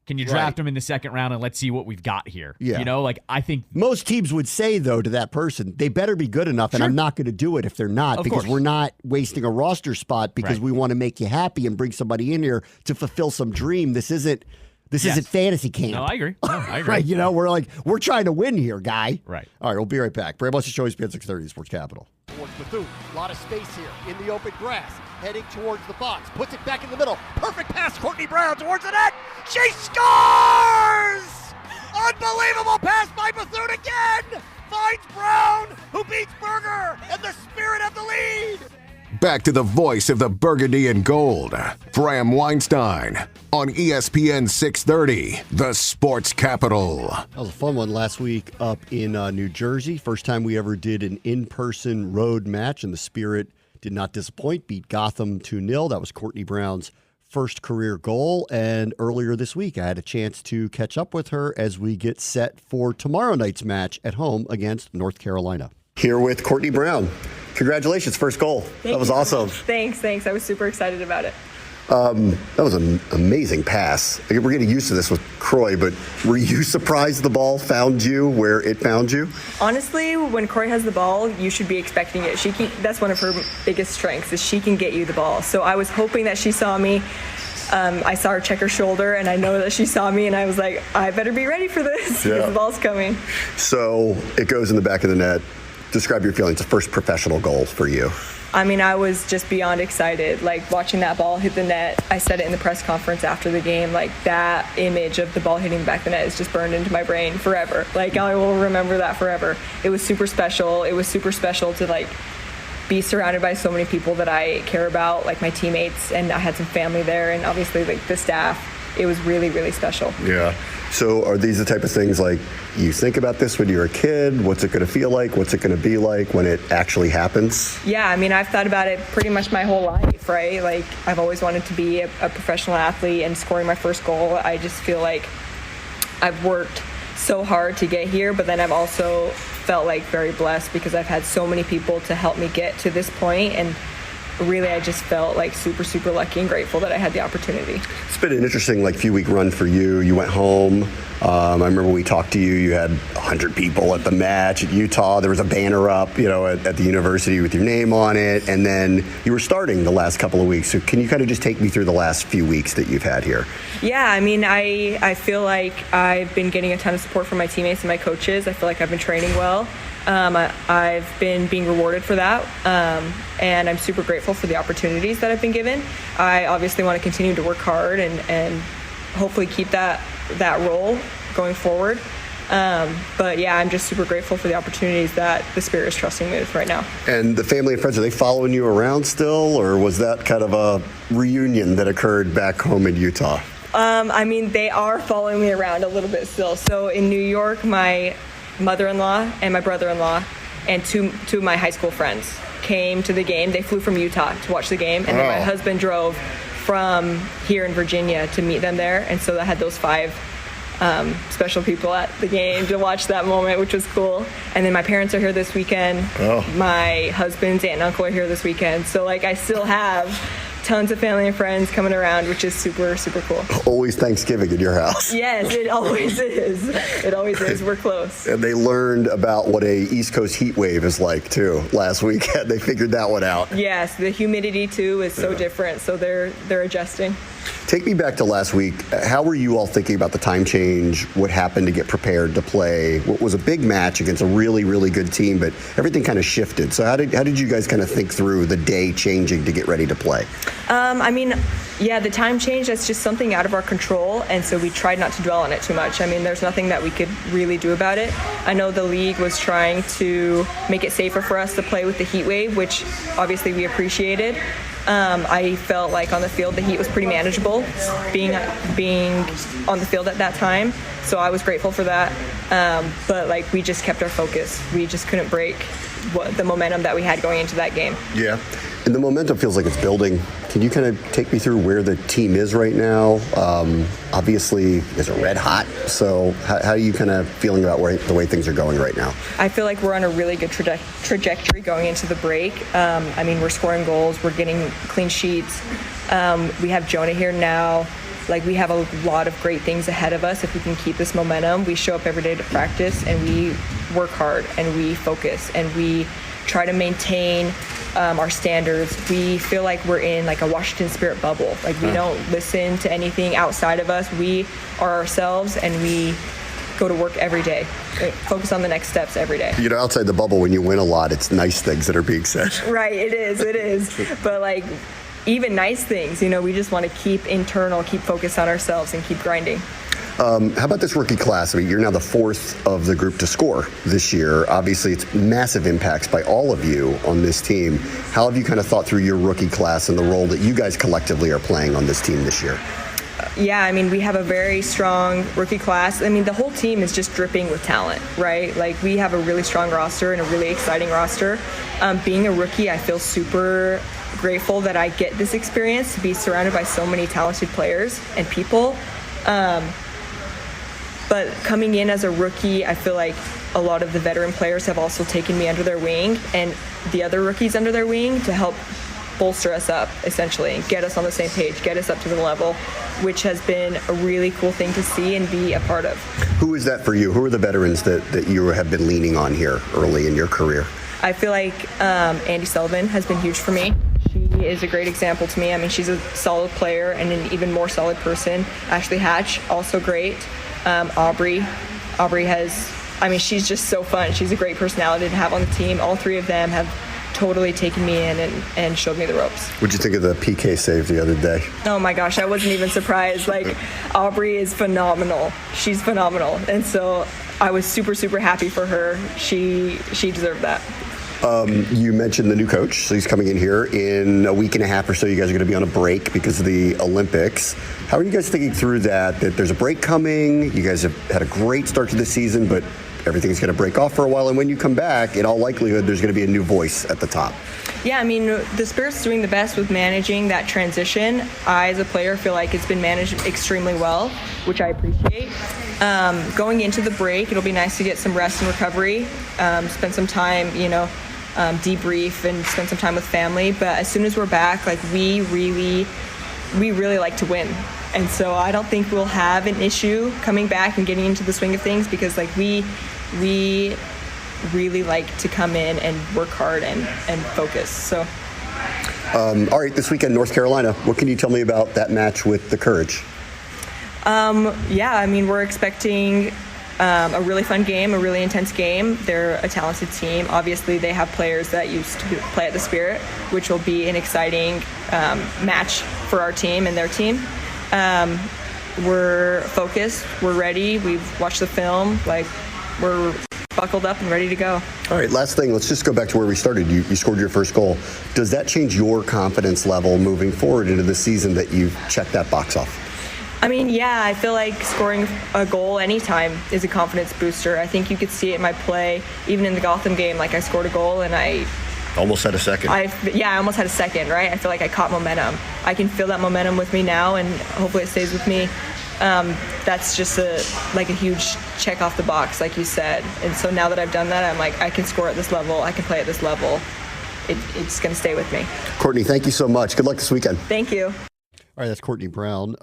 Can you draft him in the second round and let's see what we've got here? Yeah. You know, like I think most teams would say, though, to that person, they better be good enough, and I'm not going to do it if they're not, because course. we're not wasting a roster spot because we want to make you happy and bring somebody in here to fulfill some dream. This isn't fantasy camp. No, I agree. Right? You know, we're trying to win here, guy. Right. All right, we'll be right back. Bram wants to show ESPN 630 Sports Capital. Towards Bethune. A lot of space here in the open grass. Heading towards the box. Puts it back in the middle. Perfect pass. Courtney Brown towards the net. She scores! Unbelievable pass by Bethune again. Finds Brown, who beats Berger, and the spirit of the lead. Back to the voice of the burgundy and gold, Bram Weinstein, on ESPN 630, the sports capital. That was a fun one last week up in New Jersey. First time we ever did an in-person road match, and the Spirit did not disappoint, beat Gotham 2-0. That was Courtney Brown's first career goal. And earlier this week, I had a chance to catch up with her as we get set for tomorrow night's match at home against North Carolina. Here with Courtney Brown. Congratulations, first goal. That was awesome. Thanks. I was super excited about it. That was an amazing pass. We're getting used to this with Croy, but were you surprised the ball found you where it found you? Honestly, when Croy has the ball, you should be expecting it. That's one of her biggest strengths, is she can get you the ball. So I was hoping that she saw me. I saw her check her shoulder, and I know that she saw me, and I was like, I better be ready for this because the ball's coming. So it goes in the back of the net. Describe your feelings. The first professional goal for you. I mean, I was just beyond excited. Like, watching that ball hit the net, I said it in the press conference after the game, like, that image of the ball hitting the back of the net is just burned into my brain forever. Like, I will remember that forever. It was super special. It was super special to, like, be surrounded by so many people that I care about, like my teammates, and I had some family there, and obviously, like, the staff. It was really, really special. Yeah. So are these the type of things like you think about this when you're a kid? What's it going to feel like? What's it going to be like when it actually happens? Yeah, I mean, I've thought about it pretty much my whole life, right? Like, I've always wanted to be a professional athlete, and scoring my first goal, I just feel like I've worked so hard to get here, but then I've also felt like very blessed because I've had so many people to help me get to this point, and really, I just felt like super, super lucky and grateful that I had the opportunity. It's been an interesting few week run for you. You went home. I remember when we talked to you, you had 100 people at the match at Utah. There was a banner up, at the university with your name on it. And then you were starting the last couple of weeks. So can you kind of just take me through the last few weeks that you've had here? Yeah, I mean, I feel like I've been getting a ton of support from my teammates and my coaches. I feel like I've been training well. I've been being rewarded for that, and I'm super grateful for the opportunities that I've been given. I obviously want to continue to work hard and hopefully keep that role going forward. But yeah, I'm just super grateful for the opportunities that the Spirit is trusting me with right now. And the family and friends, are they following you around still, or was that kind of a reunion that occurred back home in Utah? I mean, they are following me around a little bit still. So in New York, my mother-in-law and my brother-in-law and two of my high school friends came to the game. They flew from Utah to watch the game, and then my husband drove from here in Virginia to meet them there. And so I had those 5 special people at the game to watch that moment, which was cool. And then my parents are here this weekend. My husband's aunt and uncle are here this weekend. So I still have tons of family and friends coming around, which is super, super cool. Always Thanksgiving in your house. Yes, it always is. It always is. We're close. And they learned about what a East Coast heat wave is like, too, last weekend. They figured that one out. Yes, the humidity, too, is so different. So they're adjusting. Take me back to last week. How were you all thinking about the time change? What happened to get prepared to play? What was a big match against a really, really good team, but everything kind of shifted. So how did you guys kind of think through the day changing to get ready to play? I mean, yeah, the time change, that's just something out of our control, and so we tried not to dwell on it too much. I mean, there's nothing that we could really do about it. I know the league was trying to make it safer for us to play with the heat wave, which obviously we appreciated. I felt like on the field the heat was pretty manageable being on the field at that time, so I was grateful for that. But we just kept our focus. We just couldn't break the momentum that we had going into that game. Yeah, and the momentum feels like it's building. Can you kind of take me through where the team is right now? Obviously, you guys are red hot. So how are you kind of feeling about the way things are going right now? I feel like we're on a really good trajectory going into the break. I mean, we're scoring goals. We're getting clean sheets. We have Jonah here now. We have a lot of great things ahead of us if we can keep this momentum. We show up every day to practice, and we work hard, and we focus, and we try to maintain our standards. We feel like we're in a Washington Spirit bubble. We don't listen to anything outside of us. We are ourselves, and we go to work every day. Focus on the next steps every day. Outside the bubble, when you win a lot, it's nice things that are being said. Right, it is. But even nice things, we just want to keep focused on ourselves and keep grinding. How about this rookie class? I mean, you're now the 4th of the group to score this year. Obviously, it's massive impacts by all of you on this team. How have you kind of thought through your rookie class and the role that you guys collectively are playing on this team this year? Yeah, I mean, we have a very strong rookie class. I mean, the whole team is just dripping with talent, right? We have a really strong roster and a really exciting roster. Being a rookie, I feel super grateful that I get this experience to be surrounded by so many talented players and people. But coming in as a rookie, I feel like a lot of the veteran players have also taken me under their wing and the other rookies under their wing to help bolster us up, essentially, and get us on the same page, get us up to the level, which has been a really cool thing to see and be a part of. Who is that for you? Who are the veterans that you have been leaning on here early in your career? I feel like Andy Sullivan has been huge for me. She is a great example to me. I mean, she's a solid player and an even more solid person. Ashley Hatch, also great. Aubrey has, I mean, she's just so fun. She's a great personality to have on the team. All 3 of them have totally taken me in and showed me the ropes. What'd you think of the PK save the other day? Oh my gosh, I wasn't even surprised. Aubrey is phenomenal. She's phenomenal. And so I was super, super happy for her. She deserved that. You mentioned the new coach, so he's coming in here in a week and a half or so. You guys are going to be on a break because of the Olympics. How are you guys thinking through that there's a break coming? You guys have had a great start to the season, but everything's going to break off for a while. And when you come back, in all likelihood, there's going to be a new voice at the top. Yeah, I mean, the Spirit's doing the best with managing that transition. I, as a player, feel like it's been managed extremely well, which I appreciate. Going into the break, it'll be nice to get some rest and recovery, spend some time, debrief and spend some time with family. But as soon as we're back, like we really like to win. And so I don't think we'll have an issue coming back and getting into the swing of things, because like we really like to come in and work hard and focus. So. All right, this weekend, North Carolina. What can you tell me about that match with the Courage? Yeah, I mean, we're expecting a really fun game, a really intense game. They're a talented team. Obviously, they have players that used to play at the Spirit, which will be an exciting match for our team and their team. We're focused. We're ready. We've watched the film. Like, we're buckled up and ready to go. All right, last thing. Let's just go back to where we started. You scored your first goal. Does that change your confidence level moving forward into the season that you've checked that box off? I mean, yeah, I feel like scoring a goal anytime is a confidence booster. I think you could see it in my play, even in the Gotham game. Like, I scored a goal and I almost had a second. I almost had a second, right? I feel like I caught momentum. I can feel that momentum with me now, and hopefully it stays with me. That's just a huge check off the box, like you said. And so now that I've done that, I'm like, I can score at this level. I can play at this level. It's going to stay with me. Courtney, thank you so much. Good luck this weekend. Thank you. All right, that's Courtney Brown,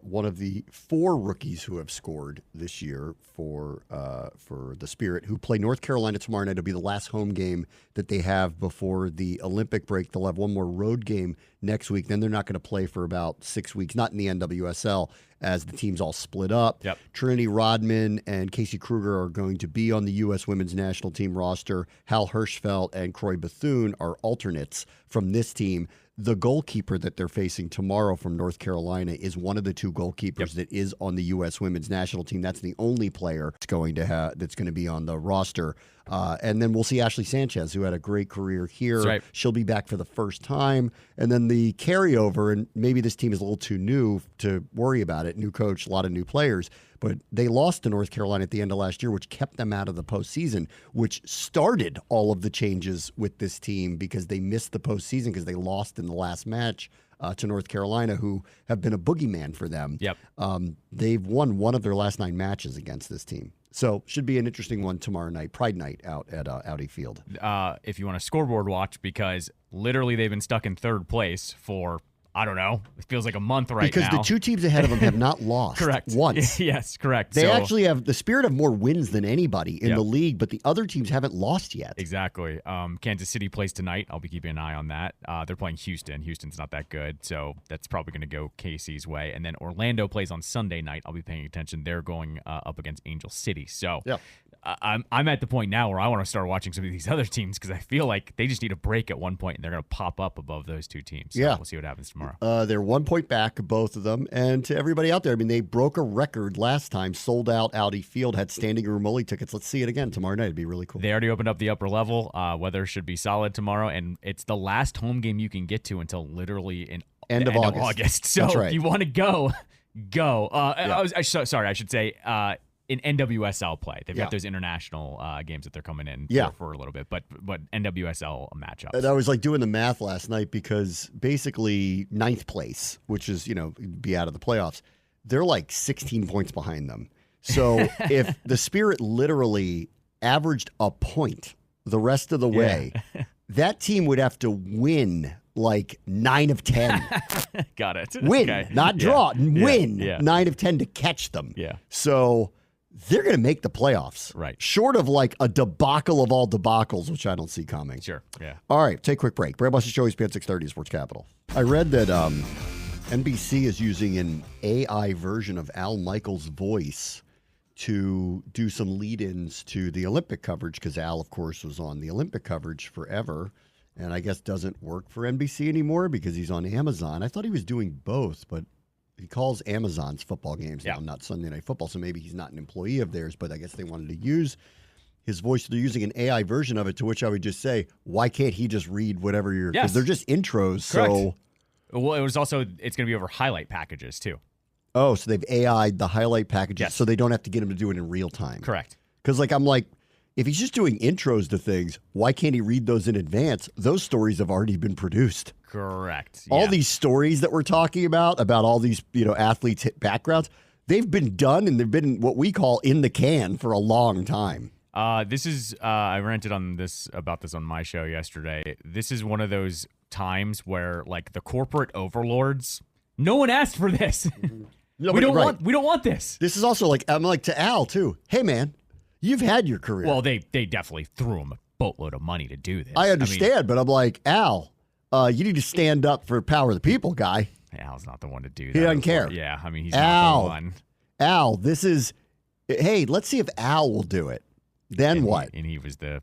one of the 4 rookies who have scored this year for the Spirit, who play North Carolina tomorrow night. It'll be the last home game that they have before the Olympic break. They'll have one more road game next week. Then they're not going to play for about 6 weeks, not in the NWSL, as the teams all split up. Yep. Trinity Rodman and Casey Kruger are going to be on the U.S. women's national team roster. Hal Hirschfeld and Croy Bethune are alternates from this team. The goalkeeper that they're facing tomorrow from North Carolina is one of the 2 goalkeepers that is on the U.S. women's national team. That's the only player that's going to be on the roster. And then we'll see Ashley Sanchez, who had a great career here. That's right. She'll be back for the first time. And then the carryover, and maybe this team is a little too new to worry about it. New coach, a lot of new players. But they lost to North Carolina at the end of last year, which kept them out of the postseason, which started all of the changes with this team because they missed the postseason because they lost in the last match to North Carolina, who have been a boogeyman for them. Yep. They've won one of their last 9 matches against this team. So should be an interesting one tomorrow night, Pride Night out at Audi Field. If you want a scoreboard watch, because literally they've been stuck in 3rd place for, I don't know, it feels like a month right because now. Because the 2 teams ahead of them have not lost Correct. once. Yes, correct. They actually have, the Spirit have more wins than anybody in the league, but the other teams haven't lost yet. Exactly. Kansas City plays tonight. I'll be keeping an eye on that. They're playing Houston. Houston's not that good, so that's probably going to go KC's way. And then Orlando plays on Sunday night. I'll be paying attention. They're going up against Angel City. So I'm at the point now where I want to start watching some of these other teams because I feel like they just need a break at one point and they're going to pop up above those 2 teams. So we'll see what happens tomorrow. They're 1 point back, both of them. And to everybody out there, I mean, they broke a record last time, sold out Audi Field, had standing room only tickets. Let's see it again tomorrow night. It'd be really cool. They already opened up the upper level. Weather should be solid tomorrow, and it's the last home game you can get to until literally end of August. So that's right. If you want to go. Yeah. I should say in NWSL play. They've got those international games that they're coming in for a little bit, but NWSL matchups. And I was like doing the math last night because basically 9th place, which is, be out of the playoffs, they're like 16 points behind them. So if the Spirit literally averaged a point the rest of the way, that team would have to win like 9 of 10. Got it. Win, okay. not draw. Win 9 of 10 to catch them. Yeah. So they're going to make the playoffs. Right. Short of like a debacle of all debacles, which I don't see coming. Sure. Yeah. All right, take a quick break. Bram Buss's show, ESPN 630, Sports Capital. I read that NBC is using an AI version of Al Michaels' voice to do some lead-ins to the Olympic coverage because Al, of course, was on the Olympic coverage forever and I guess doesn't work for NBC anymore because he's on Amazon. I thought he was doing both, but he calls Amazon's football games now, not Sunday Night Football, so maybe he's not an employee of theirs, but I guess they wanted to use his voice. They're using an AI version of it, to which I would just say, why can't he just read whatever you're... Because they're just intros, correct. So... Well, it's going to be over highlight packages, too. Oh, so they've AI'd the highlight packages so they don't have to get him to do it in real time. Correct. Because, I'm like, if he's just doing intros to things, why can't he read those in advance? Those stories have already been produced. Correct. All these stories that we're talking about all these, athletes' backgrounds, they've been done and they've been what we call in the can for a long time. This is I ranted about this on my show yesterday. This is one of those times where like the corporate overlords, no one asked for this. No, we don't right. want this. This is also like, I'm like to Al too. Hey man, you've had your career. Well, they definitely threw him a boatload of money to do this. I understand, but I'm like, Al, you need to stand up for power of the people, guy. Al's not the one to do that. He doesn't care. Yeah, I mean, he's Al, not the one. Al, this is, hey, let's see if Al will do it. Then what? He was the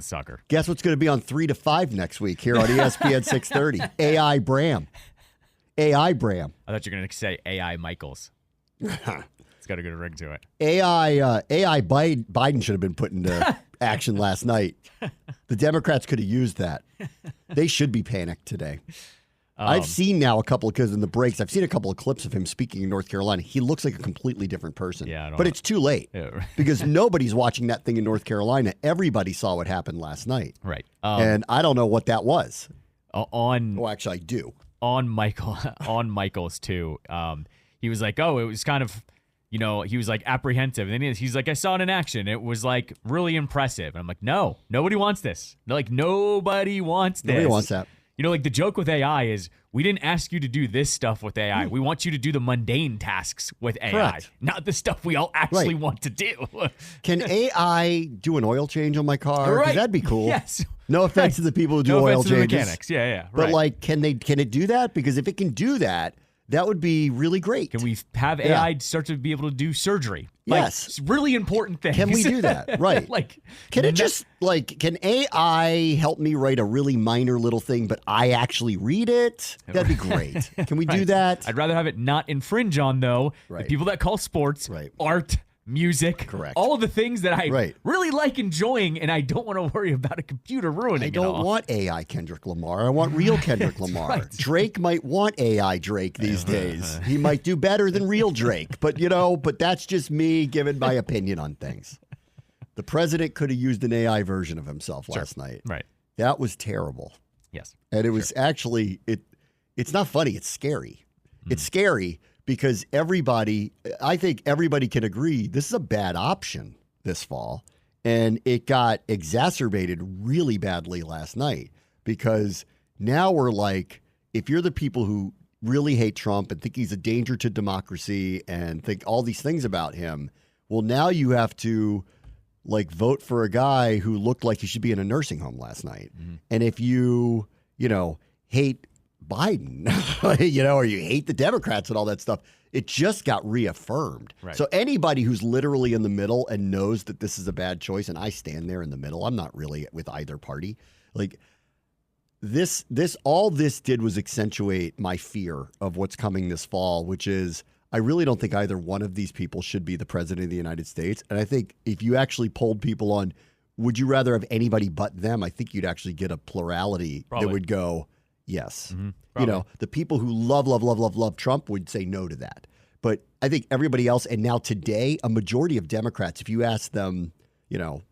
sucker. Guess what's going to be on 3 to 5 next week here on ESPN 630? AI Bram. AI Bram. I thought you were going to say AI Michaels. It's got a good ring to it. AI Biden should have been put into action last night. The Democrats could have used that. They should be panicked today. I've seen now a couple of, because in the breaks, I've seen a couple of clips of him speaking in North Carolina. He looks like a completely different person. Yeah, but it's too late Yeah. because nobody's watching that thing in North Carolina. Everybody saw what happened last night. Right. And I don't know what that was. Oh, actually, I do. On Michaels too. He was like, oh, it was kind of, he was like apprehensive. And then he's like, I saw it in action. It was like really impressive. And I'm like, no, nobody wants this. They're like, nobody wants this. Nobody wants that. Like the joke with AI is we didn't ask you to do this stuff with AI. We want you to do the mundane tasks with AI, Correct. not the stuff we all actually want to do. Can AI do an oil change on my car? 'Cause Right. that'd be cool. Yes. No offense to the people who do No oil offense to the changes. mechanics. Yeah. But right. like, can it do that? Because if it can do that, that would be really great. Can we have AI start to be able to do surgery? Yes. It's really important things. Can we do that? Right. Can AI help me write a really minor little thing, but I actually read it? That'd be great. Can we do that? I'd rather have it not infringe on, though, the Right. people that call sports, art, music, Correct. all of the things that I Right. really like enjoying, and I don't want to worry about a computer ruining I it don't all. want AI Kendrick Lamar. I want real Kendrick Lamar. Right. Drake might want AI Drake these days. He might do better than real Drake. But, but that's just me giving my opinion on things. The president could have used an AI version of himself last night. Right. That was terrible. Yes. And it was actually, it's not funny. It's scary. It's scary because I think everybody can agree this is a bad option this fall. And it got exacerbated really badly last night because now we're like, if you're the people who really hate Trump and think he's a danger to democracy and think all these things about him, well, now you have to vote for a guy who looked like he should be in a nursing home last night. Mm-hmm. And if you hate Biden, or you hate the Democrats and all that stuff, it just got reaffirmed. Right. So anybody who's literally in the middle and knows that this is a bad choice, and I stand there in the middle, I'm not really with either party. All this did was accentuate my fear of what's coming this fall, which is I really don't think either one of these people should be the president of the United States. And I think if you actually polled people on, would you rather have anybody but them? I think you'd actually get a plurality that would go, yes. Mm-hmm. The people who love Trump would say no to that. But I think everybody else, and now today, a majority of Democrats, if you ask them,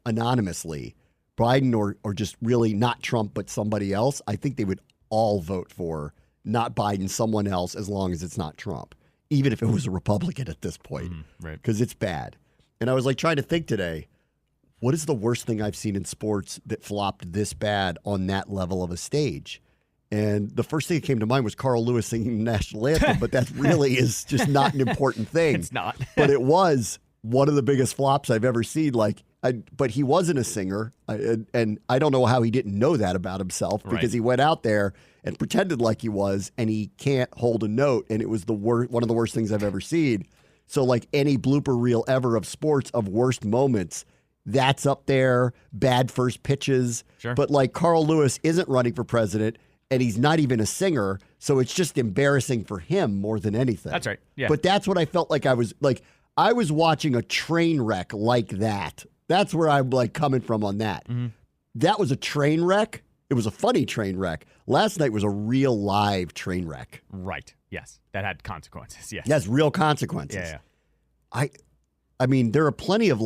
anonymously, Biden or just really not Trump, but somebody else, I think they would all vote for not Biden, someone else, as long as it's not Trump, even if it was a Republican at this point, right? Because it's bad. And I was trying to think today, what is the worst thing I've seen in sports that flopped this bad on that level of a stage? And the first thing that came to mind was Carl Lewis singing the national anthem, but that really is just not an important thing. It's not. But it was one of the biggest flops I've ever seen. But he wasn't a singer, and I don't know how he didn't know that about himself because he went out there and pretended like he was, and he can't hold a note, and it was one of the worst things I've ever seen. So any blooper reel ever of sports of worst moments, that's up there, bad first pitches. Sure. But Carl Lewis isn't running for president, and he's not even a singer, so it's just embarrassing for him more than anything. That's right. Yeah. But that's what I felt like I was watching a train wreck like that. That's where I'm coming from on that. Mm-hmm. That was a train wreck. It was a funny train wreck. Last night was a real live train wreck. Right. Yes. That had consequences. Yes. Yes, real consequences. Yeah. I mean, there are plenty of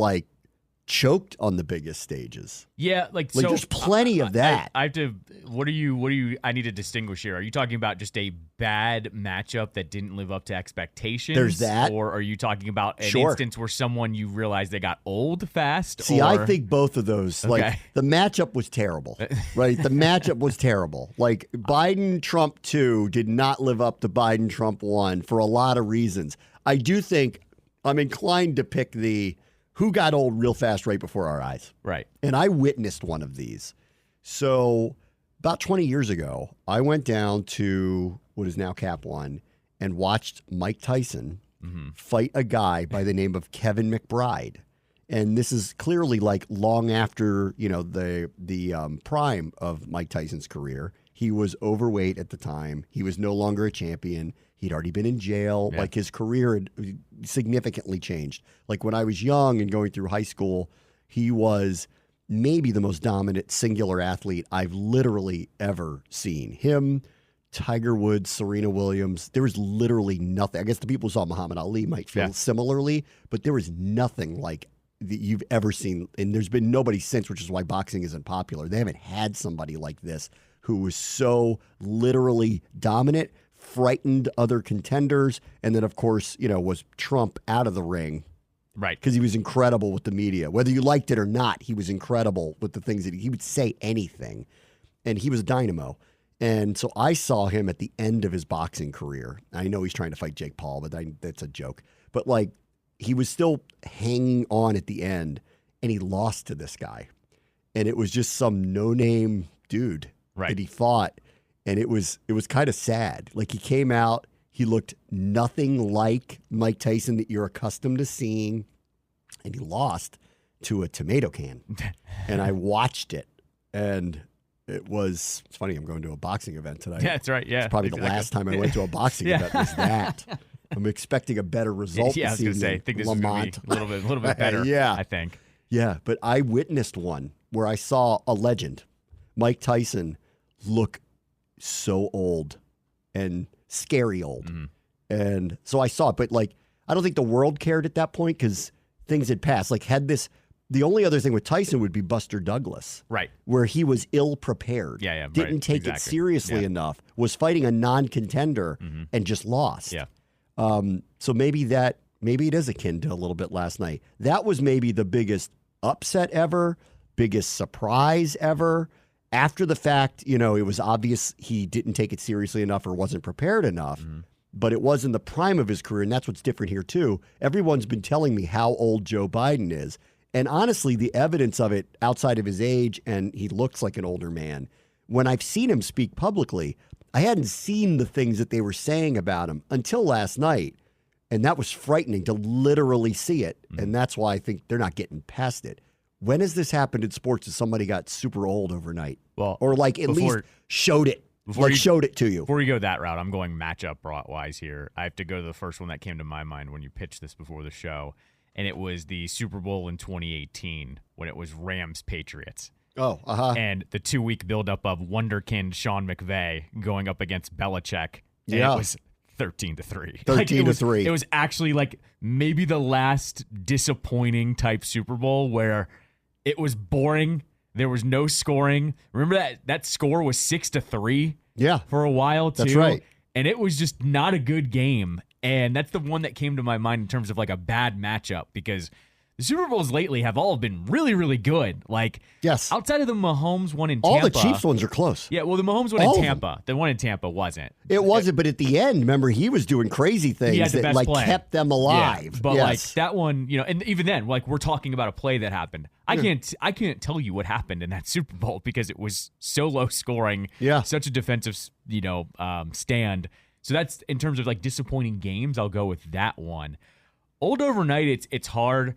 choked on the biggest stages. Yeah, Like there's plenty of that. I have to. What are you? I need to distinguish here. Are you talking about just a bad matchup that didn't live up to expectations? There's that. Or are you talking about an Sure. instance where someone you realize they got old fast? See, or... I think both of those. Like Okay. the matchup was terrible, right? The matchup was terrible. Like Biden-Trump 2 did not live up to Biden-Trump 1 for a lot of reasons. I do think I'm inclined to pick the who got old real fast right before our eyes. Right. And I witnessed one of these. So about 20 years ago, I went down to what is now Cap One and watched Mike Tyson fight a guy by the name of Kevin McBride. And this is clearly like long after, the prime of Mike Tyson's career. He was overweight at the time. He was no longer a champion. He'd already been in jail. Yeah. Like his career had significantly changed. Like when I was young and going through high school, he was maybe the most dominant singular athlete I've literally ever seen. Him, Tiger Woods, Serena Williams, there was literally nothing. I guess the people who saw Muhammad Ali might feel similarly, but there was nothing like that you've ever seen. And there's been nobody since, which is why boxing isn't popular. They haven't had somebody like this who was so literally dominant, frightened other contenders, and then, of course, was Trump out of the ring. Right. Because he was incredible with the media. Whether you liked it or not, he was incredible with the things that he would say anything. And he was a dynamo. And so I saw him at the end of his boxing career. I know he's trying to fight Jake Paul, but that's a joke. But, he was still hanging on at the end, and he lost to this guy. And it was just some no-name dude that he fought. And it was kind of sad. Like he came out, he looked nothing like Mike Tyson that you're accustomed to seeing, and he lost to a tomato can. And I watched it, and it's funny, I'm going to a boxing event tonight. Yeah, that's right. Yeah. It's probably the last time I went to a boxing event was that. I'm expecting a better result Yeah, I was this going to say, I evening. think this is going to be a little bit better. Yeah. I think. Yeah, but I witnessed one where I saw a legend, Mike Tyson, look so old and scary old. And so I saw it, but I don't think the world cared at that point because things had passed. The only other thing with Tyson would be Buster Douglas. Right. Where he was ill prepared. Yeah, Didn't take it seriously enough, was fighting a non-contender and just lost. Yeah. So maybe it is akin to a little bit last night. That was maybe the biggest upset ever, biggest surprise ever. After the fact, it was obvious he didn't take it seriously enough or wasn't prepared enough, but it was in the prime of his career, and that's what's different here too. Everyone's been telling me how old Joe Biden is, and honestly, the evidence of it outside of his age, and he looks like an older man. When I've seen him speak publicly, I hadn't seen the things that they were saying about him until last night, and that was frightening to literally see it, and that's why I think they're not getting past it. When has this happened in sports that somebody got super old overnight? Well, or at least showed it, showed it to you. Before you go that route, I'm going matchup-wise here. I have to go to the first one that came to my mind when you pitched this before the show, and it was the Super Bowl in 2018 when it was Rams-Patriots. Oh, And the 2-week buildup of wonderkind Sean McVay going up against Belichick. And Yeah. it was 13-3. 13-3. It was actually maybe the last disappointing type Super Bowl where it was boring. There was no scoring. Remember that score was 6-3? Yeah. For a while too. That's right. And it was just not a good game. And that's the one that came to my mind in terms of a bad matchup because the Super Bowls lately have all been really, really good. Yes. Outside of the Mahomes one in Tampa. All the Chiefs ones are close. Yeah, well, the Mahomes one in Tampa. The one in Tampa wasn't. It wasn't, but at the end, remember, he was doing crazy things He had the that best play. kept them alive. Yeah, but yes. that one, and even then, we're talking about a play that happened. I can't tell you what happened in that Super Bowl because it was so low scoring. Yeah. Such a defensive, stand. So that's in terms of disappointing games. I'll go with that one. Old overnight, it's hard.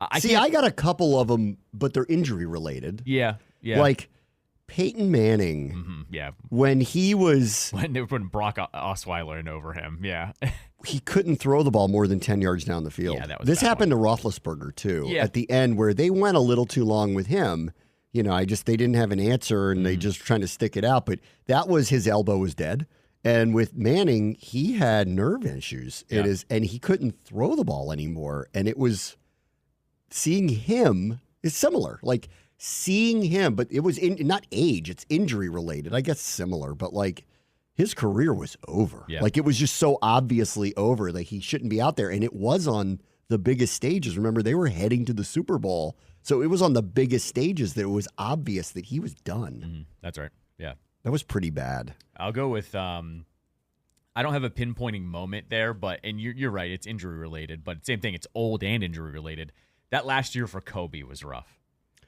I got a couple of them, but they're injury related. Yeah. Like Peyton Manning. Yeah. When they were putting Brock Osweiler in over him. Yeah. He couldn't throw the ball more than 10 yards down the field. Yeah, that was this that happened to Roethlisberger too. Yeah. At the end where they went a little too long with him. They didn't have an answer and they just trying to stick it out. But that was his elbow was dead. And with Manning, he had nerve issues. Yeah. And he couldn't throw the ball anymore. And it was seeing him is similar. Like seeing him, but it was not age, it's injury related. I guess similar, but like his career was over. Yeah. Like it was just so obviously over that he shouldn't be out there. And it was on the biggest stages. Remember, they were heading to the Super Bowl. So it was on the biggest stages that it was obvious that he was done. Mm-hmm. That's right. Yeah. That was pretty bad. I'll go with I don't have a pinpointing moment there, and you're right, it's injury related, but same thing, it's old and injury related. That last year for Kobe was rough.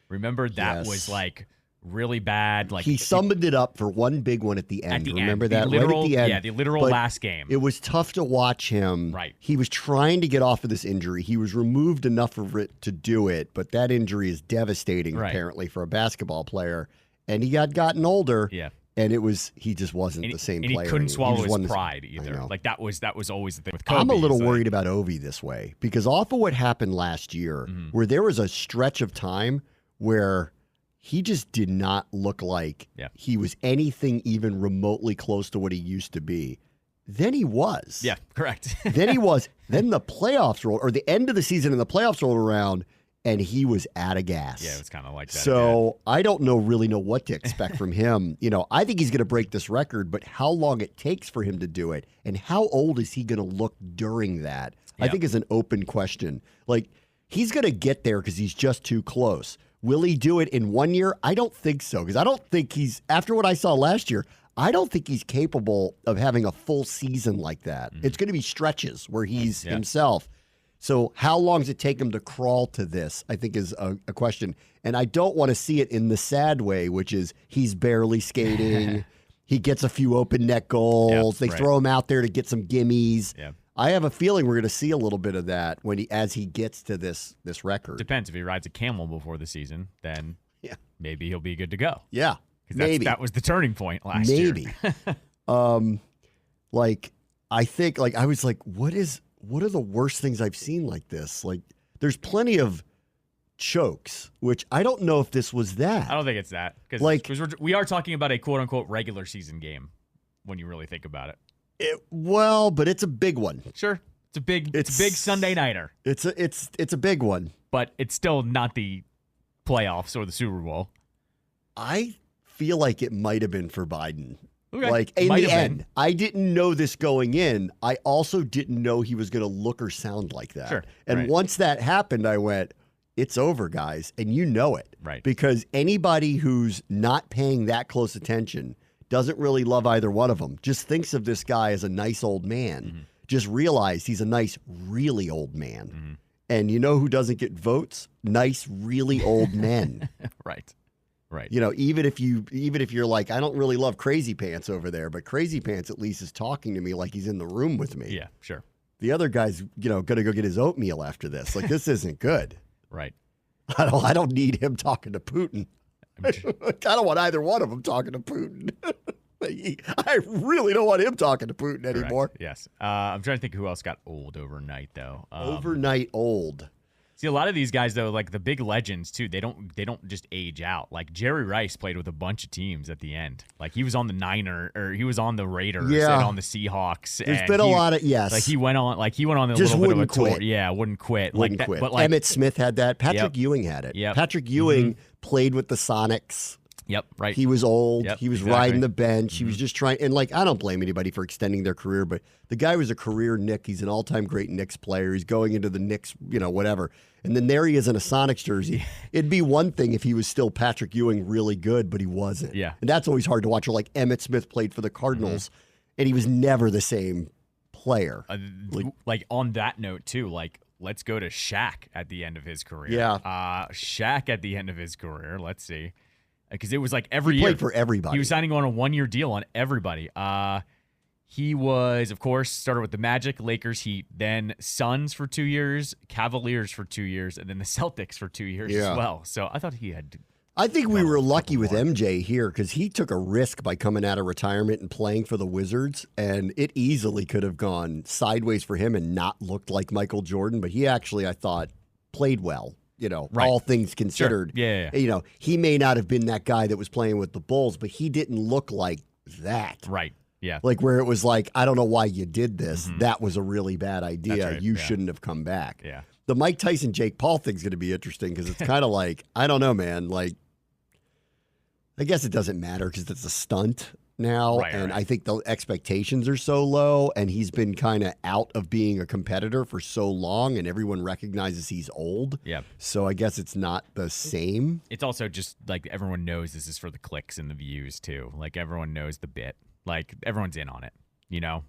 Remember that was like really bad. Like he summoned it up for one big one at the end. Remember that? Literal, right at the end. Yeah, the literal But last game. It was tough to watch him. Right. He was trying to get off of this injury. He was removed enough of it to do it, but that injury is devastating apparently for a basketball player. And he had gotten older. Yeah. And he just wasn't the same player. And he couldn't swallow his his pride either. Like that was always the thing with Kobe. I'm a little worried about Ovi this way because off of what happened last year, where there was a stretch of time where he just did not look like he was anything even remotely close to what he used to be. Then he was. Yeah, correct. Then he was. Then the playoffs rolled, or the end of the season and the playoffs rolled around, and he was out of gas. Yeah, it was kind of like that. So I don't really know what to expect from him. I think he's going to break this record, but how long it takes for him to do it and how old is he going to look during that, I think is an open question. Like, he's going to get there because he's just too close. Will he do it in 1 year? I don't think so because I don't think after what I saw last year, I don't think he's capable of having a full season like that. It's going to be stretches where he's himself. So how long does it take him to crawl to this, I think is a question. And I don't want to see it in the sad way, which is he's barely skating. He gets a few open net goals. They throw him out there to get some gimmies. Yeah. I have a feeling we're going to see a little bit of that as he gets to this record. Depends. If he rides a camel before the season, then maybe he'll be good to go. Yeah, maybe. That was the turning point last year. Maybe. I think, I was like, what are the worst things I've seen like this? Like, there's plenty of chokes, which I don't know if this was that. I don't think it's that. Because we are talking about a quote-unquote regular season game when you really think about it. But it's a big one. Sure. It's a big Sunday nighter. It's a big one. But it's still not the playoffs or the Super Bowl. I feel like it might have been for Biden. Okay. Like, in the end, I didn't know this going in. I also didn't know he was going to look or sound like that. Sure. And once that happened, I went, it's over, guys. And you know it. Right. Because anybody who's not paying that close attention doesn't really love either one of them. Just thinks of this guy as a nice old man. Mm-hmm. Just realize he's a nice, really old man. Mm-hmm. And you know who doesn't get votes? Nice, really old men. Right. Even if you're like, I don't really love Crazy Pants over there, but Crazy Pants at least is talking to me like he's in the room with me. Yeah, sure. The other guy's, going to go get his oatmeal after this. Like, this isn't good. Right. I don't need him talking to Putin. I don't want either one of them talking to Putin. I really don't want him talking to Putin anymore. Correct. Yes. I'm trying to think who else got old overnight, though. Overnight old. See, a lot of these guys, though, like the big legends, too, they don't just age out. Like Jerry Rice played with a bunch of teams at the end. Like he was on the he was on the Raiders and on the Seahawks. There's been a lot of, Like he went on a just little bit of a quit. tour. Yeah, wouldn't quit. Wouldn't quit. But Emmett Smith had that. Patrick Ewing had it. Yep. Patrick Ewing played with the Sonics. Yep, right. He was old. Yep, he was exactly. riding the bench. He was just trying. And, I don't blame anybody for extending their career, but the guy was a career Knick. He's an all-time great Knicks player. He's going into the Knicks, whatever. And then there he is in a Sonics jersey. It'd be one thing if he was still Patrick Ewing really good, but he wasn't. Yeah. And that's always hard to watch. Or like Emmett Smith played for the Cardinals, and he was never the same player. Like on that note, too, let's go to Shaq at the end of his career. Yeah. Shaq at the end of his career. Let's see. Because it was like every year. He played for everybody. He was signing on a one-year deal on everybody. He was, of course, started with the Magic, Lakers, Heat, then Suns for 2 years, Cavaliers for 2 years, and then the Celtics for 2 years as well. So I thought he had. I think we were lucky with MJ here because he took a risk by coming out of retirement and playing for the Wizards, and it easily could have gone sideways for him and not looked like Michael Jordan. But he actually, I thought, played well. All things considered. Sure. Yeah. He may not have been that guy that was playing with the Bulls, but he didn't look like that. Right. Yeah. Like where it was like, I don't know why you did this. That was a really bad idea. Right. You shouldn't have come back. Yeah. The Mike Tyson Jake Paul thing's going to be interesting because it's kind of like, I don't know, man. Like, I guess it doesn't matter because it's a stunt now, and I think the expectations are so low, and he's been kind of out of being a competitor for so long, and everyone recognizes he's old. Yeah. So I guess it's not the same. It's also just like everyone knows this is for the clicks and the views too. Like everyone knows the bit. Like everyone's in on it. You know,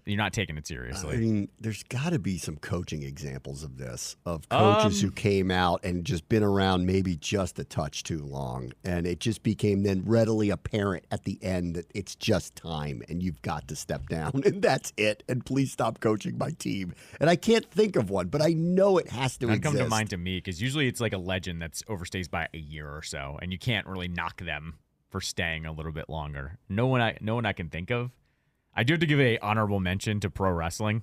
you're not taking it seriously. I mean, there's got to be some coaching examples of this, of coaches who came out and just been around maybe just a touch too long. And it just became then readily apparent at the end that it's just time and you've got to step down. And that's it. And please stop coaching my team. And I can't think of one, but I know it has to exist. Come to mind to me because usually it's like a legend that's overstays by a year or so. And you can't really knock them for staying a little bit longer. No one I can think of. I do have to give a honorable mention to pro wrestling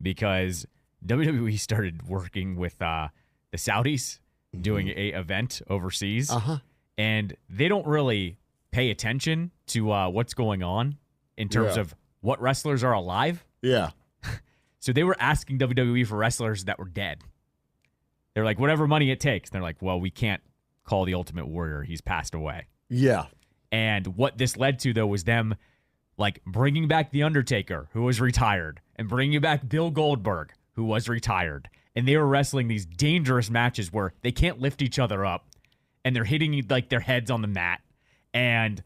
because WWE started working with the Saudis doing a event overseas, and they don't really pay attention to what's going on in terms of what wrestlers are alive. Yeah. So they were asking WWE for wrestlers that were dead. They're like, whatever money it takes. They're like, well, we can't call the Ultimate Warrior. He's passed away. Yeah. And what this led to, though, was them like bringing back The Undertaker, who was retired, and bringing back Bill Goldberg, who was retired. And they were wrestling these dangerous matches where they can't lift each other up, and they're hitting like their heads on the mat. And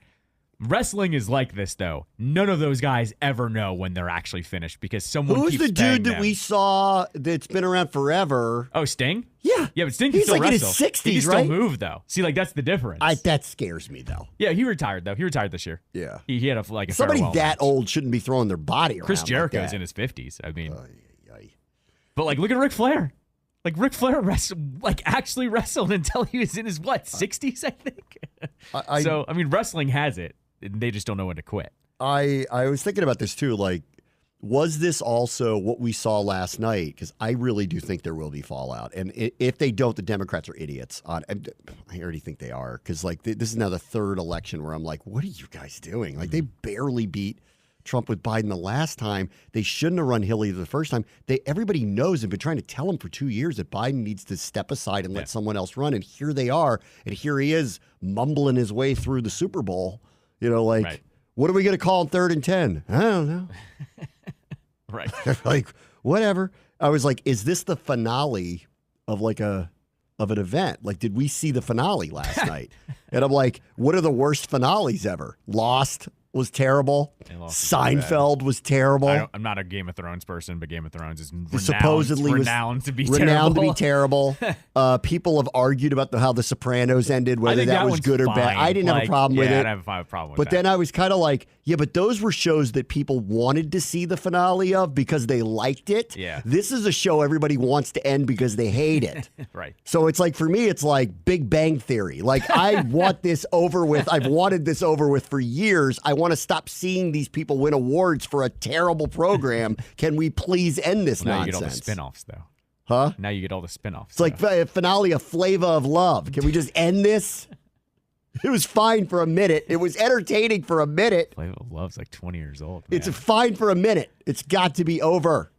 wrestling is like this, though. None of those guys ever know when they're actually finished because someone Who's keeps the dude that them. we saw that's been around forever? Oh, Sting? Yeah. Yeah, but Sting can He's still like wrestle. in his 60s, he can right? still move, though. See, like, that's the difference. That scares me, though. Yeah, he retired, though. He retired this year. Yeah. He had a Somebody farewell that match. old shouldn't be throwing their body around. Chris Jericho's like that. in his 50s. I mean, but like, look at Ric Flair. Like Ric Flair actually wrestled until he was in his 60s, I think. So I mean, wrestling has it, and they just don't know when to quit. I was thinking about this too. Like, was this also what we saw last night? Because I really do think there will be fallout, and if they don't, the Democrats are idiots. I already think they are because like this is now the third election where I'm like, what are you guys doing? Like they barely beat Trump with Biden the last time. They shouldn't have run Hillary the first time. Everybody knows and been trying to tell him for 2 years that Biden needs to step aside and let someone else run. And here they are, and here he is mumbling his way through the Super Bowl. You know, like. Right. What are we going to call 3rd and 10? I don't know. Right. Like, whatever. I was like, is this the finale of like of an event? Like, did we see the finale last night? And I'm like, what are the worst finales ever? Lost was terrible. Seinfeld was terrible. I'm not a Game of Thrones person, but Game of Thrones is renowned to be terrible. People have argued about how The Sopranos ended, whether that was good or bad. I didn't have a problem with it. I didn't have a problem with but then I was kind of like, yeah, but those were shows that people wanted to see the finale of because they liked it. Yeah. This is a show everybody wants to end because they hate it. Right. So it's like, for me, it's like Big Bang Theory. Like, I want this over with. I've wanted this over with for years. I want to stop seeing these people win awards for a terrible program. Can we please end this now nonsense? You get all the spin-offs, though. Huh? Now you get all the spin-offs. It's like a finale of Flavor of Love. Can we just end this? It was fine for a minute. It was entertaining for a minute. Flavor of Love's like 20 years old. Man. It's fine for a minute. It's got to be over.